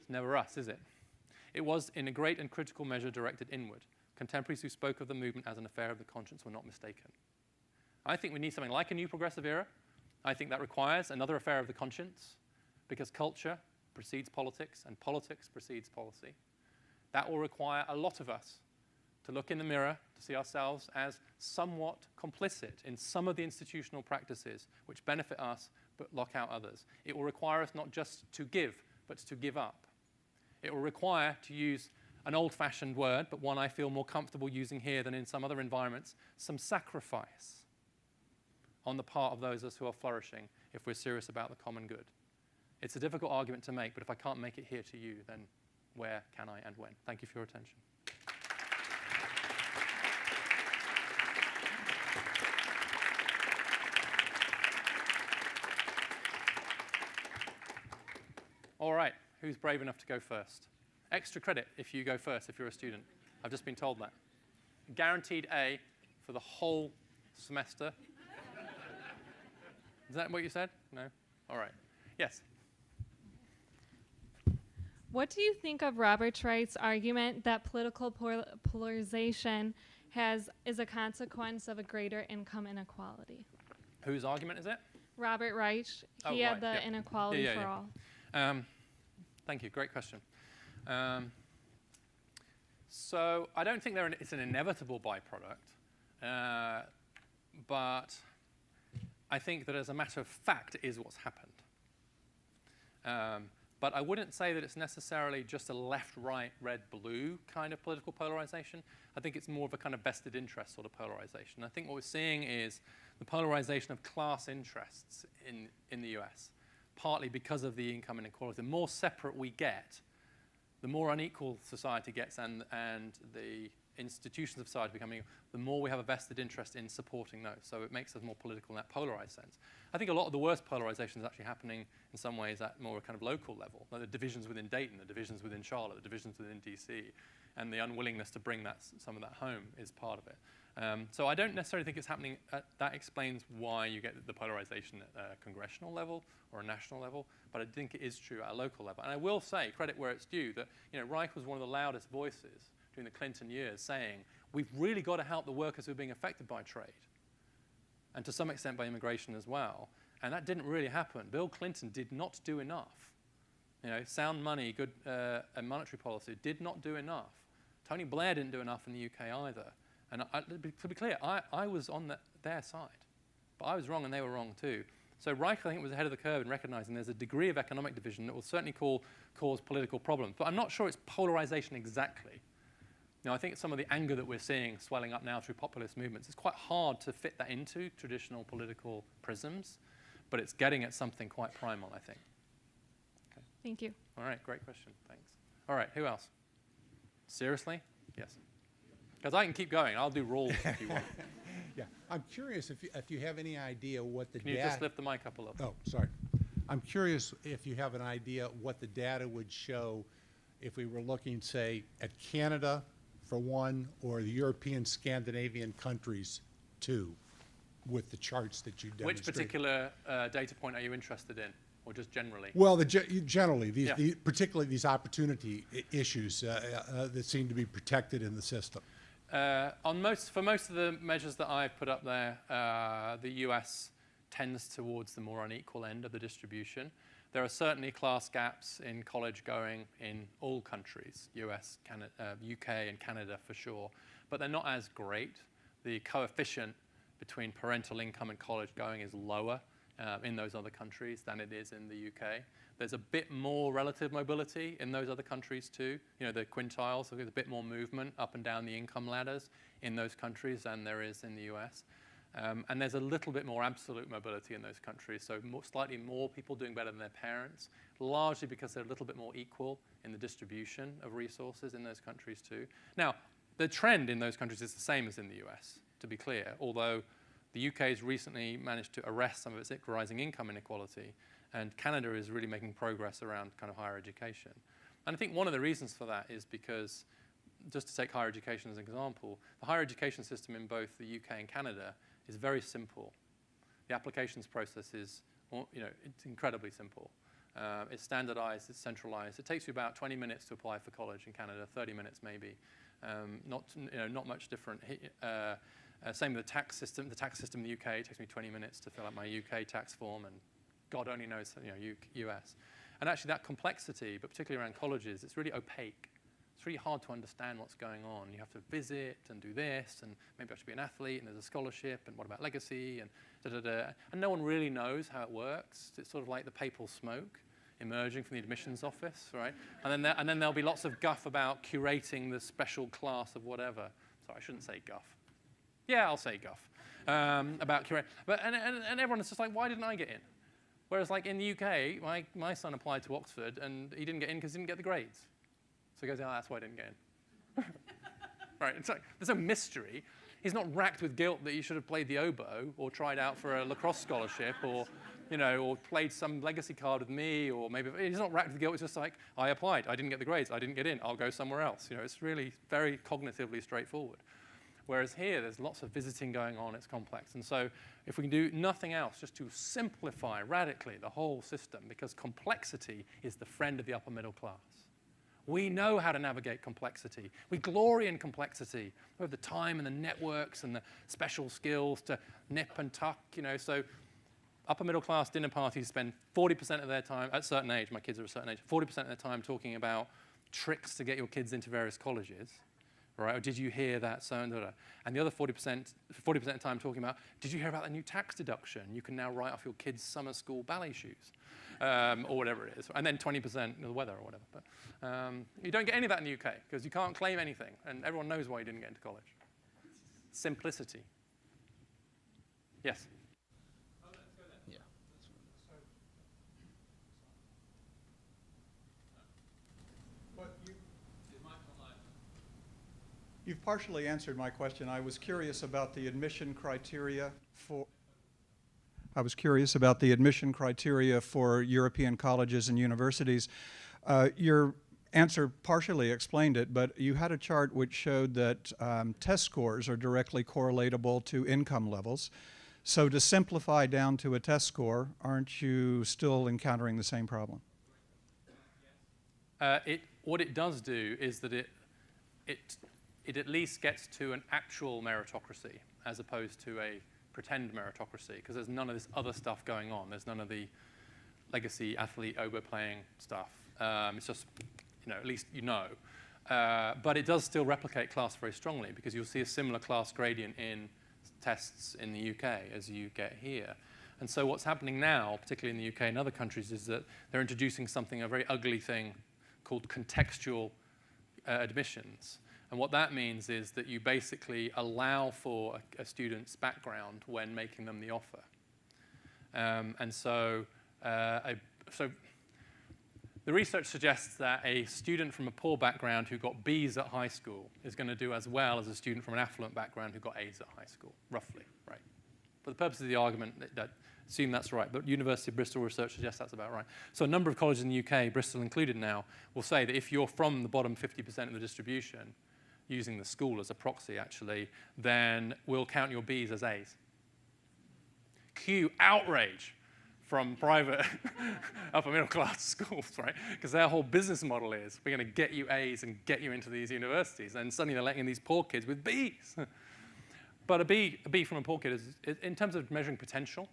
It's never us, is it? It was, in a great and critical measure, directed inward. Contemporaries who spoke of the movement as an affair of the conscience were not mistaken. I think we need something like a new progressive era. I think that requires another affair of the conscience, because culture precedes politics and politics precedes policy. That will require a lot of us to look in the mirror, to see ourselves as somewhat complicit in some of the institutional practices which benefit us but lock out others. It will require us not just to give, but to give up. It will require, to use an old-fashioned word, but one I feel more comfortable using here than in some other environments, some sacrifice on the part of those of us who are flourishing if we're serious about the common good. It's a difficult argument to make, but if I can't make it here to you, then where can I and when? Thank you for your attention. All right, who's brave enough to go first? Extra credit if you go first, if you're a student. I've just been told that. Guaranteed A for the whole semester. Is that what you said? No? All right. Yes. What do you think of Robert Wright's argument that political polarization is a consequence of a greater income inequality? Whose argument is it? Robert Wright. He had the inequality for all. Thank you. Great question. So I don't think it's an inevitable byproduct, but I think that as a matter of fact, it is what's happened. But I wouldn't say that it's necessarily just a left, right, red, blue kind of political polarization. I think it's more of a kind of vested interest sort of polarization. I think what we're seeing is the polarization of class interests in the US, partly because of the income inequality. The more separate we get, the more unequal society gets and the institutions of society becoming, the more we have a vested interest in supporting those. So it makes us more political in that polarized sense. I think a lot of the worst polarization is actually happening in some ways at more kind of local level, like the divisions within Dayton, the divisions within Charlotte, the divisions within DC, and the unwillingness to bring some of that home is part of it. So I don't necessarily think it's happening. That explains why you get the polarization at a congressional level or a national level, but I think it is true at a local level. And I will say, credit where it's due, that Reich was one of the loudest voices during the Clinton years saying, we've really got to help the workers who are being affected by trade, and to some extent by immigration as well. And that didn't really happen. Bill Clinton did not do enough. Sound money, good and monetary policy did not do enough. Tony Blair didn't do enough in the UK either. And to be clear, I was on their side. But I was wrong and they were wrong too. So Reich, I think, was ahead of the curve in recognizing there's a degree of economic division that will certainly cause political problems. But I'm not sure it's polarization exactly. I think some of the anger that we're seeing swelling up now through populist movements, it's quite hard to fit that into traditional political prisms. But it's getting at something quite primal, I think. Okay. Thank you. All right, great question. Thanks. All right, who else? Seriously? Yes. Because I can keep going. I'll do rules if you want. Yeah, I'm curious if you have any idea what the Can you just lift the mic up a little? Oh, sorry. I'm curious if you have an idea what the data would show if we were looking, say, at Canada for one, or the European Scandinavian countries two, with the charts that you demonstrated. Which particular data point are you interested in, or just generally? Well, generally, Yeah. particularly these opportunity issues that seem to be protected in the system. For most of the measures that I've put up there, the US tends towards the more unequal end of the distribution. There are certainly class gaps in college going in all countries, US, UK, and Canada for sure, but they're not as great. The coefficient between parental income and college going is lower in those other countries than it is in the UK. There's a bit more relative mobility in those other countries too. The quintiles, so there's a bit more movement up and down the income ladders in those countries than there is in the US. And there's a little bit more absolute mobility in those countries, so slightly more people doing better than their parents, largely because they're a little bit more equal in the distribution of resources in those countries too. Now, the trend in those countries is the same as in the US, to be clear, although the UK has recently managed to arrest some of its rising income inequality, and Canada is really making progress around kind of higher education. And I think one of the reasons for that is because, just to take higher education as an example, the higher education system in both the UK and Canada is very simple. The applications process is, it's incredibly simple. It's standardized, it's centralized. It takes you about 20 minutes to apply for college in Canada, 30 minutes maybe. Not much different. Same with the tax system. The tax system in the UK, it takes me 20 minutes to fill out my UK tax form, and God only knows, US. And actually that complexity, but particularly around colleges, it's really opaque. It's really hard to understand what's going on. You have to visit and do this, and maybe I should be an athlete, and there's a scholarship, and what about legacy, and da-da-da. And no one really knows how it works. It's sort of like the papal smoke emerging from the admissions office, right? And then there'll be lots of guff about curating the special class of whatever. Sorry, I shouldn't say guff. Yeah, I'll say guff. About curating. And everyone is just like, why didn't I get in? Whereas like in the UK, my son applied to Oxford, and he didn't get in because he didn't get the grades. So he goes, that's why I didn't get in. Right, it's like, there's no mystery. He's not racked with guilt that he should have played the oboe or tried out for a lacrosse scholarship or played some legacy card with me, or maybe he's not racked with guilt. It's just like, I applied, I didn't get the grades, I didn't get in, I'll go somewhere else. It's really very cognitively straightforward. Whereas here, there's lots of visiting going on, it's complex. And so if we can do nothing else, just to simplify radically the whole system, because complexity is the friend of the upper middle class. We know how to navigate complexity. We glory in complexity. We have the time and the networks and the special skills to nip and tuck, So upper middle class dinner parties spend 40% of their time, at a certain age, my kids are a certain age, 40% of their time talking about tricks to get your kids into various colleges. Right? Or did you hear that? And the other 40% of the time talking about, did you hear about the new tax deduction? You can now write off your kids' summer school ballet shoes, or whatever it is. And then 20% the weather or whatever. But you don't get any of that in the UK because you can't claim anything, and everyone knows why you didn't get into college. Simplicity. Yes. Yeah. You've partially answered my question. I was curious about the admission criteria for European colleges and universities. Your answer partially explained it, but you had a chart which showed that test scores are directly correlatable to income levels. So to simplify down to a test score, aren't you still encountering the same problem? What it does do is that it at least gets to an actual meritocracy as opposed to a pretend meritocracy, because there's none of this other stuff going on. There's none of the legacy athlete oboe playing stuff. It's just, at least you know. But it does still replicate class very strongly, because you'll see a similar class gradient in tests in the UK as you get here. And so what's happening now, particularly in the UK and other countries, is that they're introducing something, a very ugly thing called contextual admissions. And what that means is that you basically allow for a student's background when making them the offer. So the research suggests that a student from a poor background who got B's at high school is going to do as well as a student from an affluent background who got A's at high school, roughly, right? For the purpose of the argument, assume that's right, but University of Bristol research suggests that's about right. So a number of colleges in the UK, Bristol included now, will say that if you're from the bottom 50% of the distribution, using the school as a proxy actually, then we'll count your B's as A's. Cue outrage from private upper middle class schools, right? Because their whole business model is, we're going to get you A's and get you into these universities, and suddenly they're letting in these poor kids with B's. But a B from a poor kid is, in terms of measuring potential,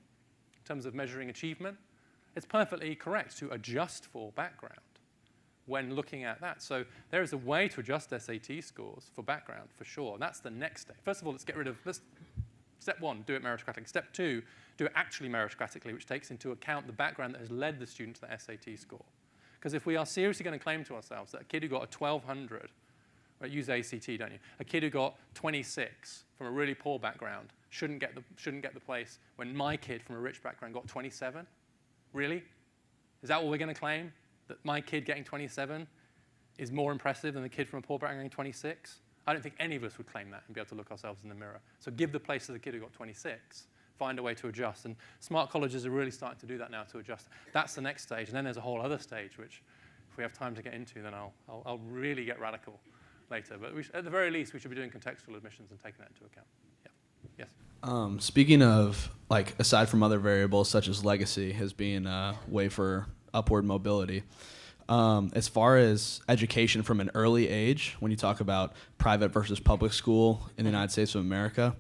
in terms of measuring achievement, it's perfectly correct to adjust for background when looking at that. So there is a way to adjust SAT scores for background, for sure. And that's the next step. First of all, step one, do it meritocratically. Step two, do it actually meritocratically, which takes into account the background that has led the student to the SAT score. Because if we are seriously going to claim to ourselves that a kid who got a 1200, right, use ACT, don't you? A kid who got 26 from a really poor background shouldn't get the place when my kid from a rich background got 27? Really? Is that what we're going to claim? That my kid getting 27 is more impressive than the kid from a poor background getting 26? I don't think any of us would claim that and be able to look ourselves in the mirror. So give the place to the kid who got 26. Find a way to adjust. And smart colleges are really starting to do that now, to adjust. That's the next stage. And then there's a whole other stage, which if we have time to get into, then I'll really get radical later. But at the very least, we should be doing contextual admissions and taking that into account. Yeah. Yes? Speaking of, aside from other variables such as legacy as being a way for upward mobility, as far as education from an early age, when you talk about private versus public school in the United States of America,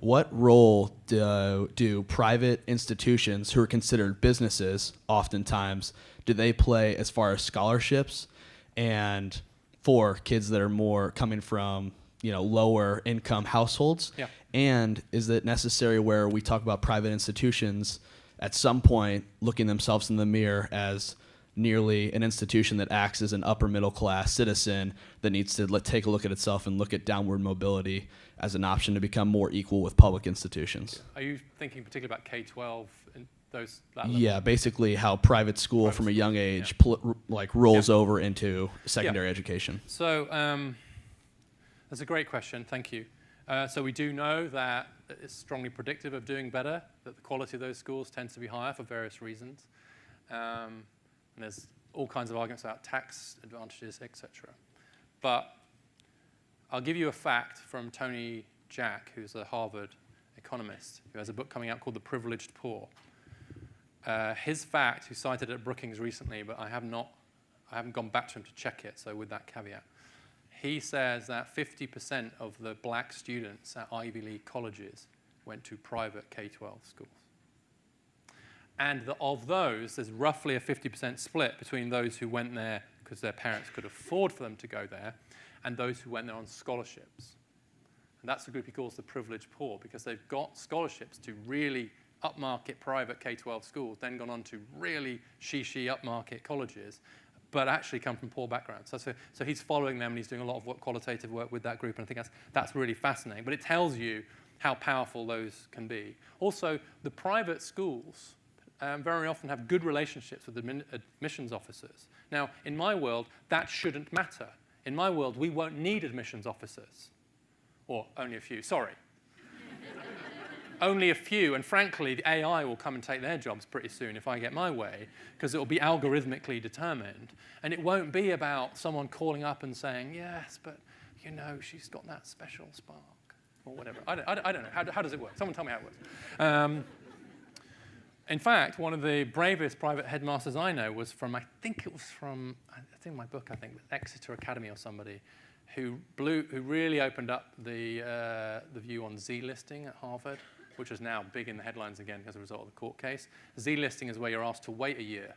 what role do private institutions who are considered businesses oftentimes, do they play as far as scholarships and for kids that are more coming from lower income households? Yeah. And is it necessary where we talk about private institutions at some point looking themselves in the mirror as nearly an institution that acts as an upper middle class citizen that needs to take a look at itself and look at downward mobility as an option to become more equal with public institutions? Are you thinking particularly about K-12 and that level? Yeah, basically how private school from a young age rolls over into secondary education. So that's a great question. Thank you. So we do know that it's strongly predictive of doing better, that the quality of those schools tends to be higher for various reasons. And there's all kinds of arguments about tax advantages, etc. But I'll give you a fact from Tony Jack, who's a Harvard economist, who has a book coming out called The Privileged Poor. His fact, who cited it at Brookings recently, but I haven't gone back to him to check it, so with that caveat. He says that 50% of the black students at Ivy League colleges went to private K-12 schools. And of those, there's roughly a 50% split between those who went there because their parents could afford for them to go there and those who went there on scholarships. And that's the group he calls the privileged poor, because they've got scholarships to really upmarket private K-12 schools, then gone on to really she upmarket colleges, but actually come from poor backgrounds. So he's following them, and he's doing a lot of qualitative work with that group, and I think that's really fascinating. But it tells you how powerful those can be. Also, the private schools very often have good relationships with admissions officers. Now, in my world, that shouldn't matter. In my world, we won't need admissions officers. Or only a few, sorry. Only a few, and frankly, the AI will come and take their jobs pretty soon if I get my way, because it will be algorithmically determined. And it won't be about someone calling up and saying, yes, but, she's got that special spark, or whatever. I don't know. How does it work? Someone tell me how it works. In fact, one of the bravest private headmasters I know was from, I think my book, Exeter Academy or somebody, who really opened up the view on Z-listing at Harvard, which is now big in the headlines again as a result of the court case. Z-listing is where you're asked to wait a year,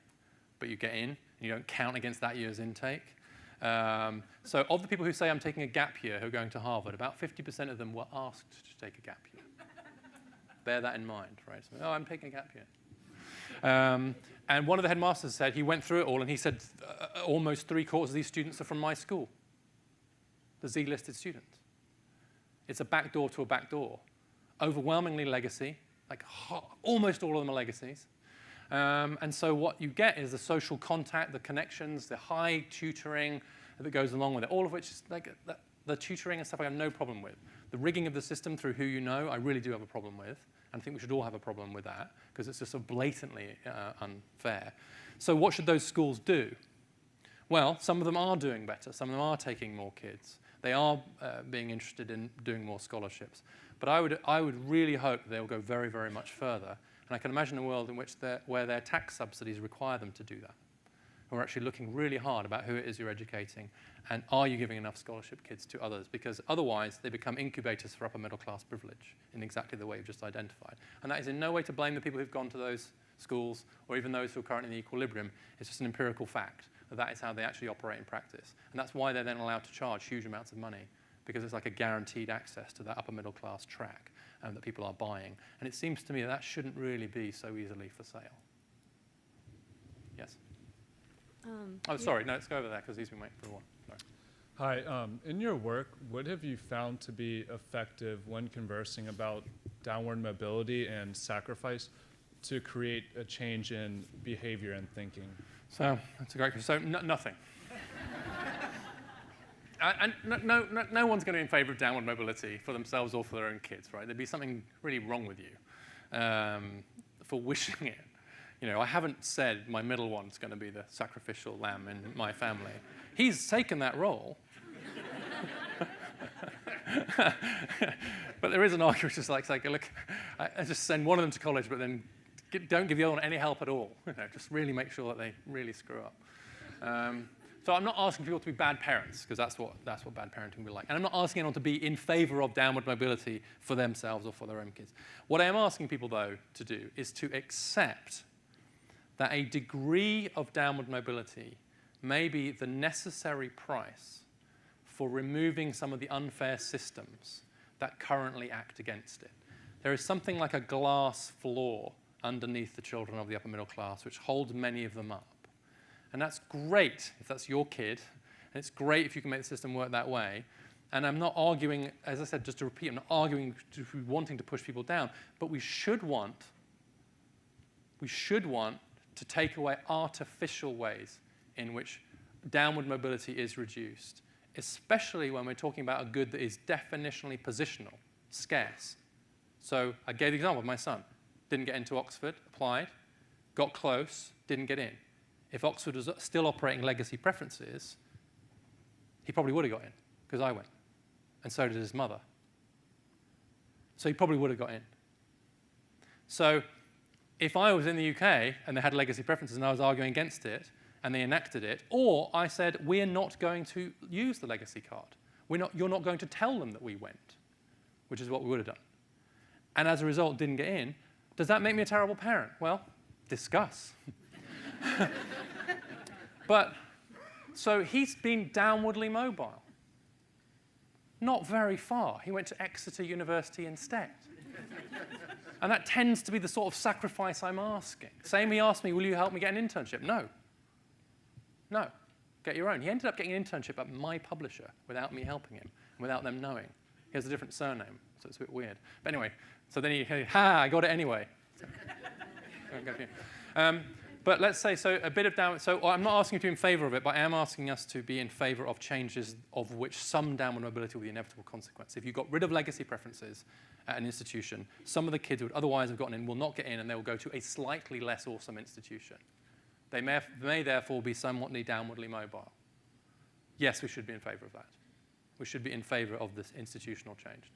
but you get in, and you don't count against that year's intake. So of the people who say I'm taking a gap year who are going to Harvard, about 50% of them were asked to take a gap year. Bear that in mind, right? So, I'm taking a gap year. And one of the headmasters said, he went through it all, and he said, almost 3/4 of these students are from my school, the Z-listed students. It's a back door to a back door. Overwhelmingly legacy, like almost all of them are legacies. And so what you get is the social contact, the connections, the high tutoring that goes along with it, all of which is like the tutoring and stuff I have no problem with. The rigging of the system through who you know, I really do have a problem with. And I think we should all have a problem with that because it's just so blatantly unfair. So what should those schools do? Well, some of them are doing better. Some of them are taking more kids. They are being interested in doing more scholarships. But I would really hope they'll go very, very much further. And I can imagine a world in which where their tax subsidies require them to do that. We're actually looking really hard about who it is you're educating and are you giving enough scholarship kids to others, because otherwise they become incubators for upper middle class privilege in exactly the way you've just identified. And that is in no way to blame the people who've gone to those schools or even those who are currently in the equilibrium. It's just an empirical fact that is how they actually operate in practice. And that's why they're then allowed to charge huge amounts of money, because it's like a guaranteed access to that upper middle class track that people are buying. And it seems to me that shouldn't really be so easily for sale. Yes? Sorry, no, let's go over there because he's been waiting for a while. Sorry. Hi, in your work, what have you found to be effective when conversing about downward mobility and sacrifice to create a change in behavior and thinking? So that's a great question. So nothing. And no one's going to be in favor of downward mobility for themselves or for their own kids, right? There'd be something really wrong with you for wishing it. You know, I haven't said my middle one's going to be the sacrificial lamb in my family. He's taken that role. But there is an argument just like look, I just send one of them to college, but then don't give the other one any help at all. You know, just really make sure that they really screw up. So I'm not asking people to be bad parents, because that's what bad parenting will be like. And I'm not asking anyone to be in favor of downward mobility for themselves or for their own kids. What I am asking people, though, to do is to accept that a degree of downward mobility may be the necessary price for removing some of the unfair systems that currently act against it. There is something like a glass floor underneath the children of the upper middle class, which holds many of them up. And that's great if that's your kid, and it's great if you can make the system work that way. And I'm not arguing, as I said, just to repeat, I'm not arguing wanting to push people down, but we should want to take away artificial ways in which downward mobility is reduced, especially when we're talking about a good that is definitionally positional, scarce. So I gave the example of my son. Didn't get into Oxford, applied, got close, didn't get in. If Oxford was still operating legacy preferences, he probably would have got in, because I went. And so did his mother. So he probably would have got in. So if I was in the UK and they had legacy preferences and I was arguing against it and they enacted it, or I said, we're not going to use the legacy card. You're not going to tell them that we went, which is what we would have done. And as a result, didn't get in. Does that make me a terrible parent? Well, discuss. But, so he's been downwardly mobile. Not very far. He went to Exeter University instead. And that tends to be the sort of sacrifice I'm asking. Same, he asked me, will you help me get an internship? No. No. Get your own. He ended up getting an internship at my publisher without me helping him, and without them knowing. He has a different surname, so it's a bit weird. But anyway, so then I got it anyway. But let's say, so a bit of downward, so I'm not asking you to be in favor of it, but I am asking us to be in favor of changes of which some downward mobility will be the inevitable consequence. If you got rid of legacy preferences at an institution, some of the kids who would otherwise have gotten in will not get in, and they will go to a slightly less awesome institution. They may therefore be somewhatly downwardly mobile. Yes, we should be in favor of that. We should be in favor of this institutional change.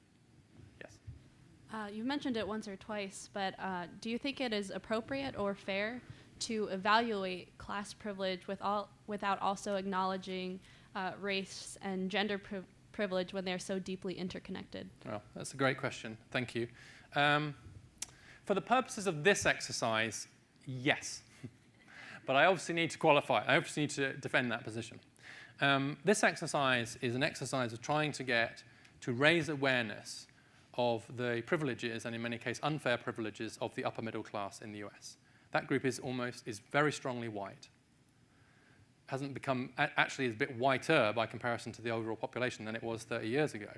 Yes? You've mentioned it once or twice, but do you think it is appropriate or fair to evaluate class privilege without also acknowledging race and gender privilege when they're so deeply interconnected? Well, that's a great question. Thank you. For the purposes of this exercise, yes. But I obviously need to qualify. I obviously need to defend that position. This exercise is an exercise of trying to raise awareness of the privileges, and in many cases unfair privileges, of the upper middle class in the US. That group is very strongly white. Hasn't become, actually is a bit whiter by comparison to the overall population than it was 30 years ago.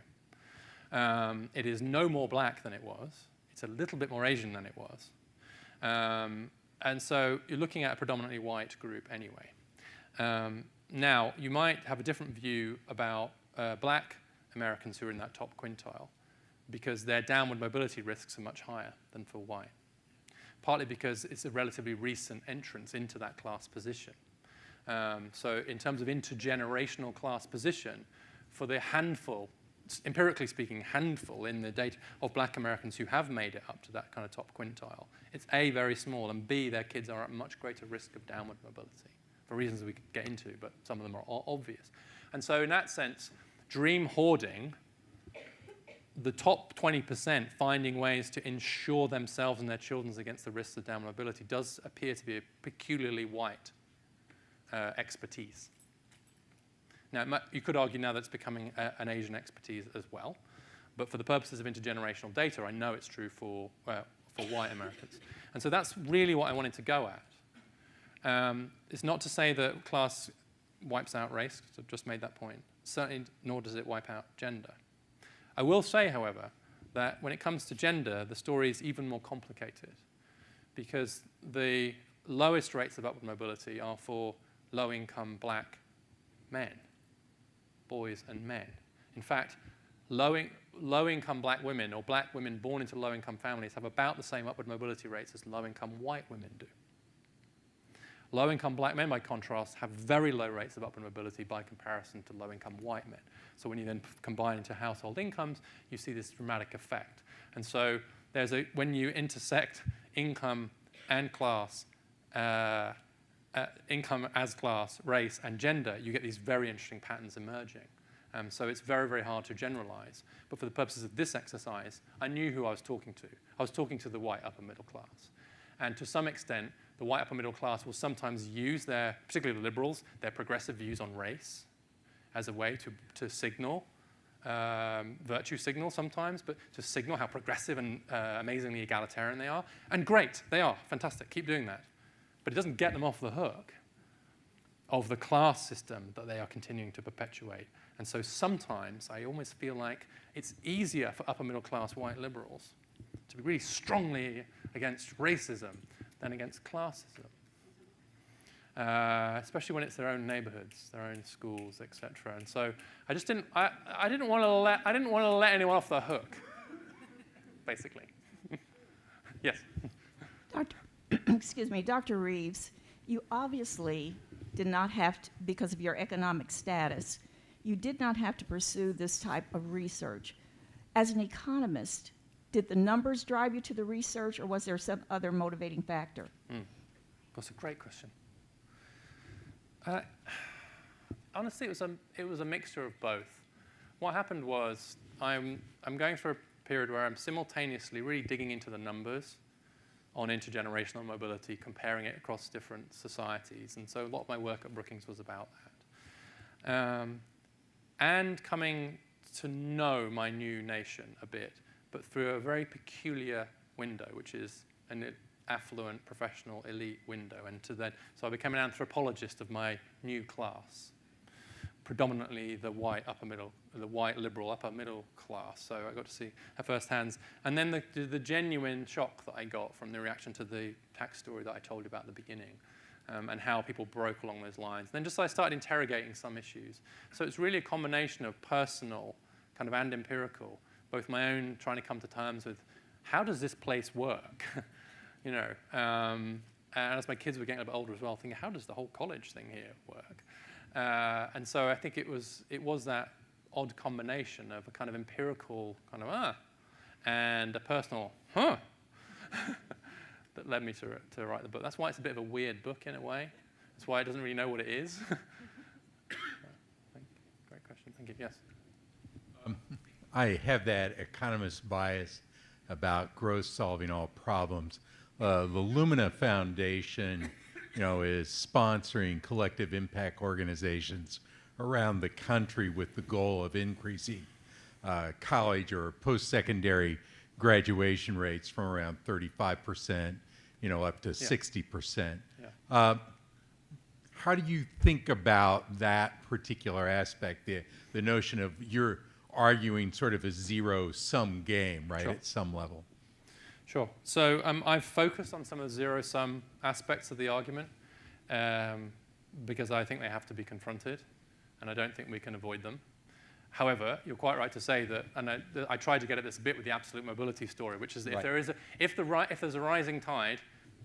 It is no more black than it was. It's a little bit more Asian than it was. And so you're looking at a predominantly white group anyway. Now, you might have a different view about black Americans who are in that top quintile, because their downward mobility risks are much higher than for white. Partly because it's a relatively recent entrance into that class position. So in terms of intergenerational class position, for the handful, empirically speaking, handful in the data of black Americans who have made it up to that kind of top quintile, it's A, very small, and B, their kids are at much greater risk of downward mobility, for reasons we could get into, but some of them are obvious. And so in that sense, dream hoarding, the top 20% finding ways to insure themselves and their children against the risks of downward mobility does appear to be a peculiarly white expertise. Now, you could argue now that it's becoming an Asian expertise as well, but for the purposes of intergenerational data, I know it's true for white Americans. And so that's really what I wanted to go at. It's not to say that class wipes out race, because I've just made that point. Certainly, nor does it wipe out gender. I will say, however, that when it comes to gender, the story is even more complicated, because the lowest rates of upward mobility are for low-income black men, boys and men. In fact, low-income black women or black women born into low-income families have about the same upward mobility rates as low-income white women do. Low-income black men, by contrast, have very low rates of upward mobility by comparison to low-income white men. So when you then combine into household incomes, you see this dramatic effect. And so when you intersect income and class, income as class, race, and gender, you get these very interesting patterns emerging. So it's very, very hard to generalize. But for the purposes of this exercise, I knew who I was talking to. I was talking to the white upper middle class. And to some extent, the white upper middle class will sometimes use particularly the liberals, their progressive views on race as a way to signal, virtue signal sometimes, but to signal how progressive and amazingly egalitarian they are. And great, they are, fantastic, keep doing that. But it doesn't get them off the hook of the class system that they are continuing to perpetuate. And so sometimes I almost feel like it's easier for upper middle class white liberals to be really strongly against racism than against classism, especially when it's their own neighborhoods, their own schools, etc. And so I just didn't want to let anyone off the hook, basically. Yes. Excuse me, Dr. Reeves, you obviously did not have to, because of your economic status, you did not have to pursue this type of research. As an economist, did the numbers drive you to the research, or was there some other motivating factor? That's a great question. Honestly, it was a mixture of both. What happened was I'm going through a period where I'm simultaneously really digging into the numbers on intergenerational mobility, comparing it across different societies. And so a lot of my work at Brookings was about that. And coming to know my new nation a bit, but through a very peculiar window, which is an affluent, professional, elite window. So I became an anthropologist of my new class, predominantly the white liberal upper middle class. So I got to see at first hands. And then the genuine shock that I got from the reaction to the tax story that I told you about at the beginning, and how people broke along those lines. Then I started interrogating some issues. So it's really a combination of personal and empirical, both my own trying to come to terms with how does this place work, and as my kids were getting a bit older as well, thinking how does the whole college thing here work? And so I think it was that odd combination of a kind of empirical and a personal that led me to write the book. That's why it's a bit of a weird book in a way. That's why it doesn't really know what it is. Thank you. Yes. I have that economist bias about growth solving all problems. The Lumina Foundation, is sponsoring collective impact organizations around the country with the goal of increasing college or post-secondary graduation rates from around 35%, up to 60%. Yeah. How do you think about that particular aspect, the notion of you're arguing sort of a zero-sum game, right, Sure. at some level? Sure. So I've focused on some of the zero-sum aspects of the argument because I think they have to be confronted, and I don't think we can avoid them. However, you're quite right to say that, and I tried to get at this a bit with the absolute mobility story, which is Right. if there's a rising tide,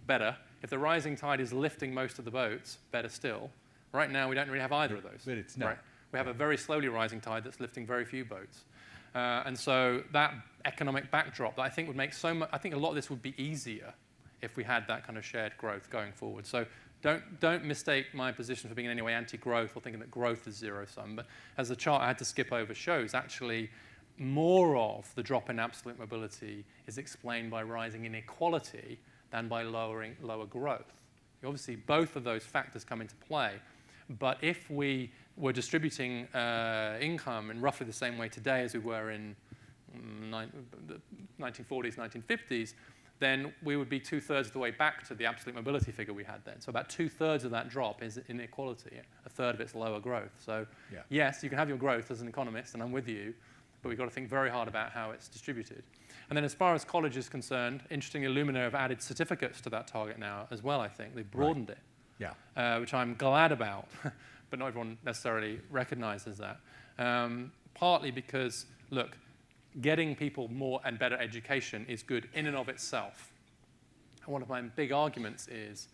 better. If the rising tide is lifting most of the boats, better still. Right now, we don't really have either of those. But it's not. Right? We have a very slowly rising tide that's lifting very few boats. And so that economic backdrop that I think would make I think a lot of this would be easier if we had that kind of shared growth going forward. So don't mistake my position for being in any way anti-growth or thinking that growth is zero-sum. But as the chart I had to skip over shows, actually more of the drop in absolute mobility is explained by rising inequality than by lower growth. Obviously, both of those factors come into play. But if we were distributing income in roughly the same way today as we were in the 1940s, 1950s, then we would be 2/3 of the way back to the absolute mobility figure we had then. So about 2/3 of that drop is inequality. A third of it's lower growth. So Yeah. yes, you can have your growth as an economist, and I'm with you, but we've got to think very hard about how it's distributed. And then as far as college is concerned, interestingly, Illumina have added certificates to that target now as well, I think. They've broadened it. Yeah. Which I'm glad about, but not everyone necessarily recognizes that. Partly because, look, getting people more and better education is good in and of itself. And one of my big arguments is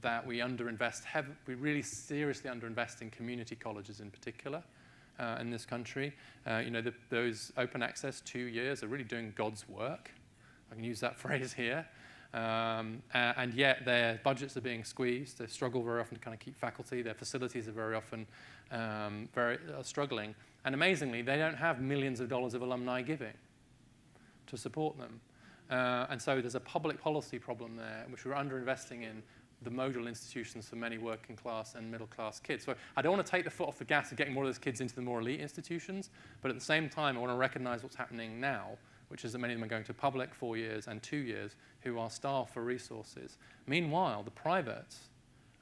that we really seriously underinvest in community colleges in particular in this country. Those open access 2 years are really doing God's work. I can use that phrase here. And yet their budgets are being squeezed. They struggle very often to kind of keep faculty. Their facilities are very often struggling. And amazingly, they don't have millions of dollars of alumni giving to support them. And so there's a public policy problem there, which we're underinvesting in the modal institutions for many working class and middle class kids. So I don't want to take the foot off the gas of getting more of those kids into the more elite institutions, but at the same time, I want to recognize what's happening now, which is that many of them are going to public 4 years and 2 years who are starved for resources. Meanwhile, the privates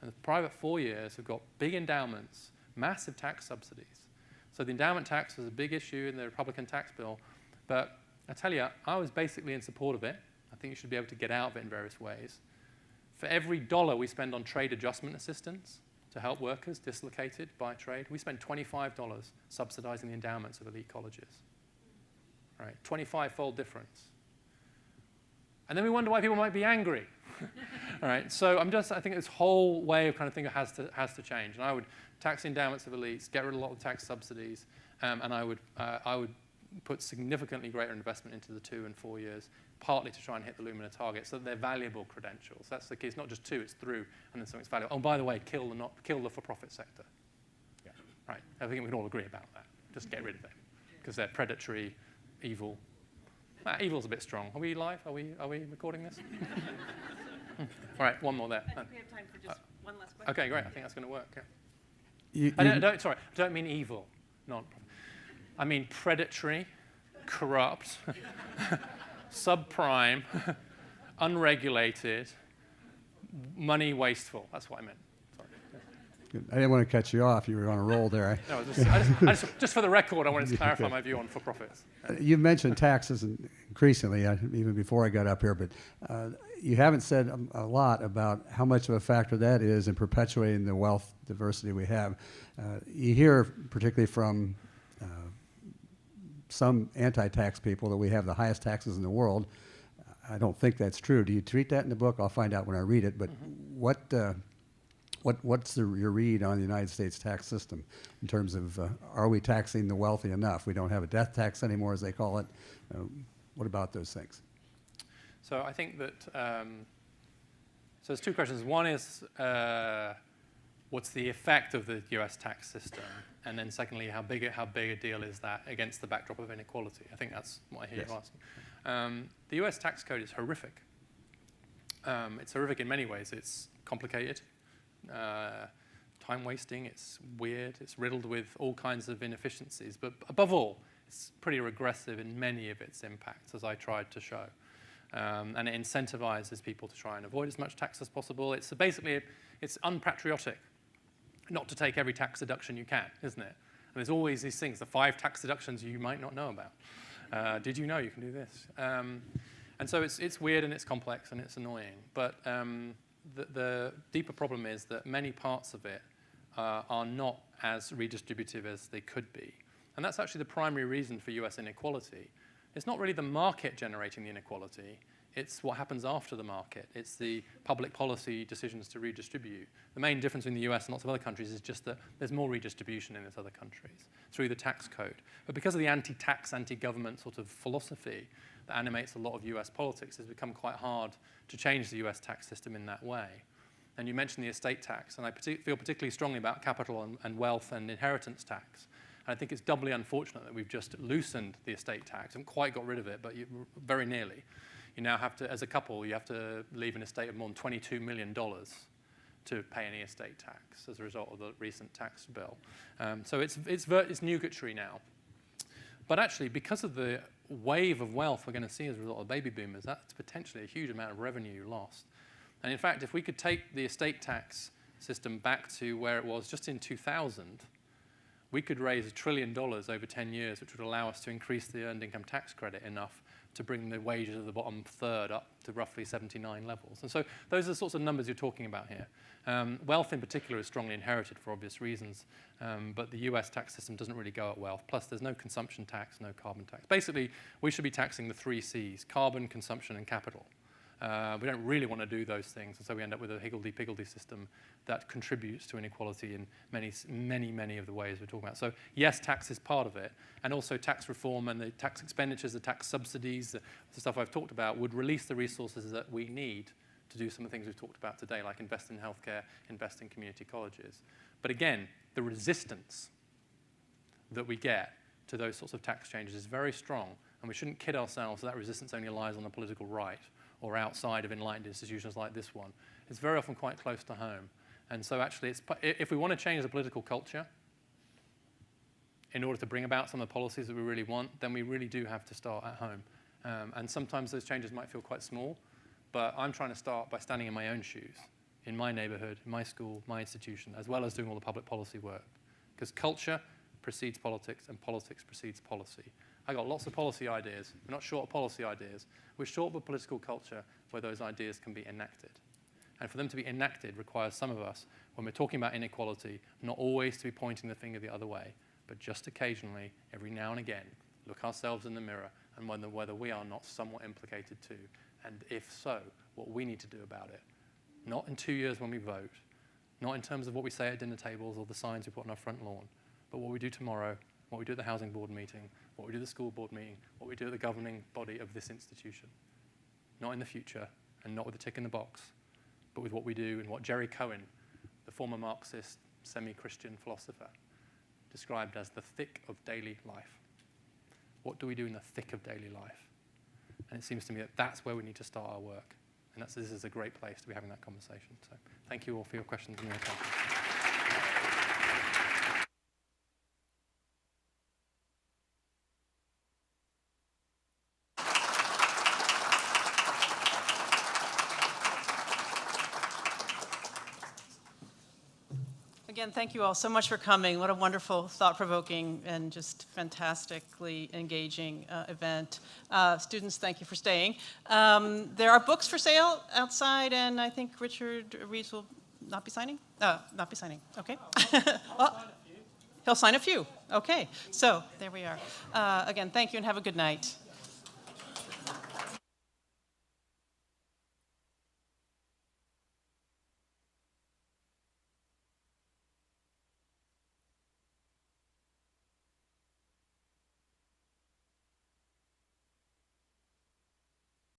and the private 4 years have got big endowments, massive tax subsidies. So the endowment tax was a big issue in the Republican tax bill, but I tell you, I was basically in support of it. I think you should be able to get out of it in various ways. For every dollar we spend on trade adjustment assistance to help workers dislocated by trade, we spend $25 subsidizing the endowments of elite colleges. Right, 25-fold difference. And then we wonder why people might be angry. All right, so I think this whole way of kind of thinking has to change. And I would tax the endowments of elites, get rid of a lot of tax subsidies, and I would put significantly greater investment into the 2 and 4 years, partly to try and hit the Lumina target, so that they're valuable credentials. That's the key. It's not just 2, it's through, and then something's valuable. Oh, by the way, kill the for-profit sector. Yeah. Right. I think we can all agree about that. Just get rid of them because they're predatory, evil. Evil's a bit strong. Are we live? Are we recording this? All right, one more there. I think we have time for just one last question. Okay, great. I think that's going to work. You- I don't mean evil. I mean predatory, corrupt, subprime, unregulated, money wasteful. That's what I meant. Sorry. Good. I didn't want to cut you off. You were on a roll there. No, just for the record, I wanted to clarify my view on for-profits. You mentioned taxes increasingly, even before I got up here, but you haven't said a lot about how much of a factor that is in perpetuating the wealth diversity we have. You hear, particularly from some anti-tax people, that we have the highest taxes in the world. I don't think that's true. Do you treat that in the book? I'll find out when I read it. But what's your read on the United States tax system in terms of are we taxing the wealthy enough? We don't have a death tax anymore, as they call it. What about those things? So I think that so there's 2 questions. One is what's the effect of the US tax system? And then secondly, how big a deal is that against the backdrop of inequality? I think that's what I hear you asking. The US tax code is horrific. It's horrific in many ways. It's complicated, time wasting, it's weird, it's riddled with all kinds of inefficiencies. But above all, it's pretty regressive in many of its impacts, as I tried to show. And it incentivizes people to try and avoid as much tax as possible. It's basically, it's unpatriotic not to take every tax deduction you can, isn't it? And there's always these things, the 5 tax deductions you might not know about. Did you know you can do this? And so it's weird and it's complex and it's annoying. But the deeper problem is that many parts of it are not as redistributive as they could be. And that's actually the primary reason for US inequality. It's not really the market generating the inequality. It's what happens after the market. It's the public policy decisions to redistribute. The main difference in the US and lots of other countries is just that there's more redistribution in these other countries through the tax code. But because of the anti-tax, anti-government sort of philosophy that animates a lot of US politics, it's become quite hard to change the US tax system in that way. And you mentioned the estate tax, and I feel particularly strongly about capital and wealth and inheritance tax. And I think it's doubly unfortunate that we've just loosened the estate tax. Haven't quite got rid of it, but very nearly. You now have to, as a couple, you have to leave an estate of more than $22 million to pay any estate tax as a result of the recent tax bill. So it's nugatory now. But actually, because of the wave of wealth we're going to see as a result of baby boomers, that's potentially a huge amount of revenue lost. And in fact, if we could take the estate tax system back to where it was just in 2000, we could raise $1 trillion over 10 years, which would allow us to increase the earned income tax credit enough to bring the wages of the bottom third up to roughly 79 levels. And so those are the sorts of numbers you're talking about here. Wealth in particular is strongly inherited for obvious reasons, but the US tax system doesn't really go at wealth. Plus there's no consumption tax, no carbon tax. Basically, we should be taxing the 3 C's, carbon, consumption, and capital. We don't really want to do those things, and so we end up with a higgledy-piggledy system that contributes to inequality in many of the ways we're talking about. So yes, tax is part of it, and also tax reform and the tax expenditures, the tax subsidies, the stuff I've talked about would release the resources that we need to do some of the things we've talked about today, like invest in healthcare, invest in community colleges. But again, the resistance that we get to those sorts of tax changes is very strong, and we shouldn't kid ourselves that resistance only lies on the political right or outside of enlightened institutions like this one. It's very often quite close to home. And so actually, if we want to change the political culture in order to bring about some of the policies that we really want, then we really do have to start at home. And sometimes those changes might feel quite small, but I'm trying to start by standing in my own shoes, in my neighborhood, in my school, my institution, as well as doing all the public policy work. Because culture precedes politics, and politics precedes policy. I got lots of policy ideas. We're not short of policy ideas. We're short of a political culture where those ideas can be enacted. And for them to be enacted requires some of us, when we're talking about inequality, not always to be pointing the finger the other way, but just occasionally, every now and again, look ourselves in the mirror and wonder whether we are not somewhat implicated too. And if so, what we need to do about it. Not in 2 years when we vote, not in terms of what we say at dinner tables or the signs we put on our front lawn, but what we do tomorrow, what we do at the housing board meeting, what we do at the school board meeting, what we do at the governing body of this institution. Not in the future, and not with a tick in the box, but with what we do and what Jerry Cohen, the former Marxist, semi-Christian philosopher, described as the thick of daily life. What do we do in the thick of daily life? And it seems to me that that's where we need to start our work. And this is a great place to be having that conversation. So thank you all for your questions and your attention. Again, thank you all so much for coming. What a wonderful, thought-provoking, and just fantastically engaging event. Students, thank you for staying. There are books for sale outside, and I think Richard Reeves will not be signing? Not be signing, okay. Well, he'll sign a few, okay. So there we are. Again, thank you and have a good night.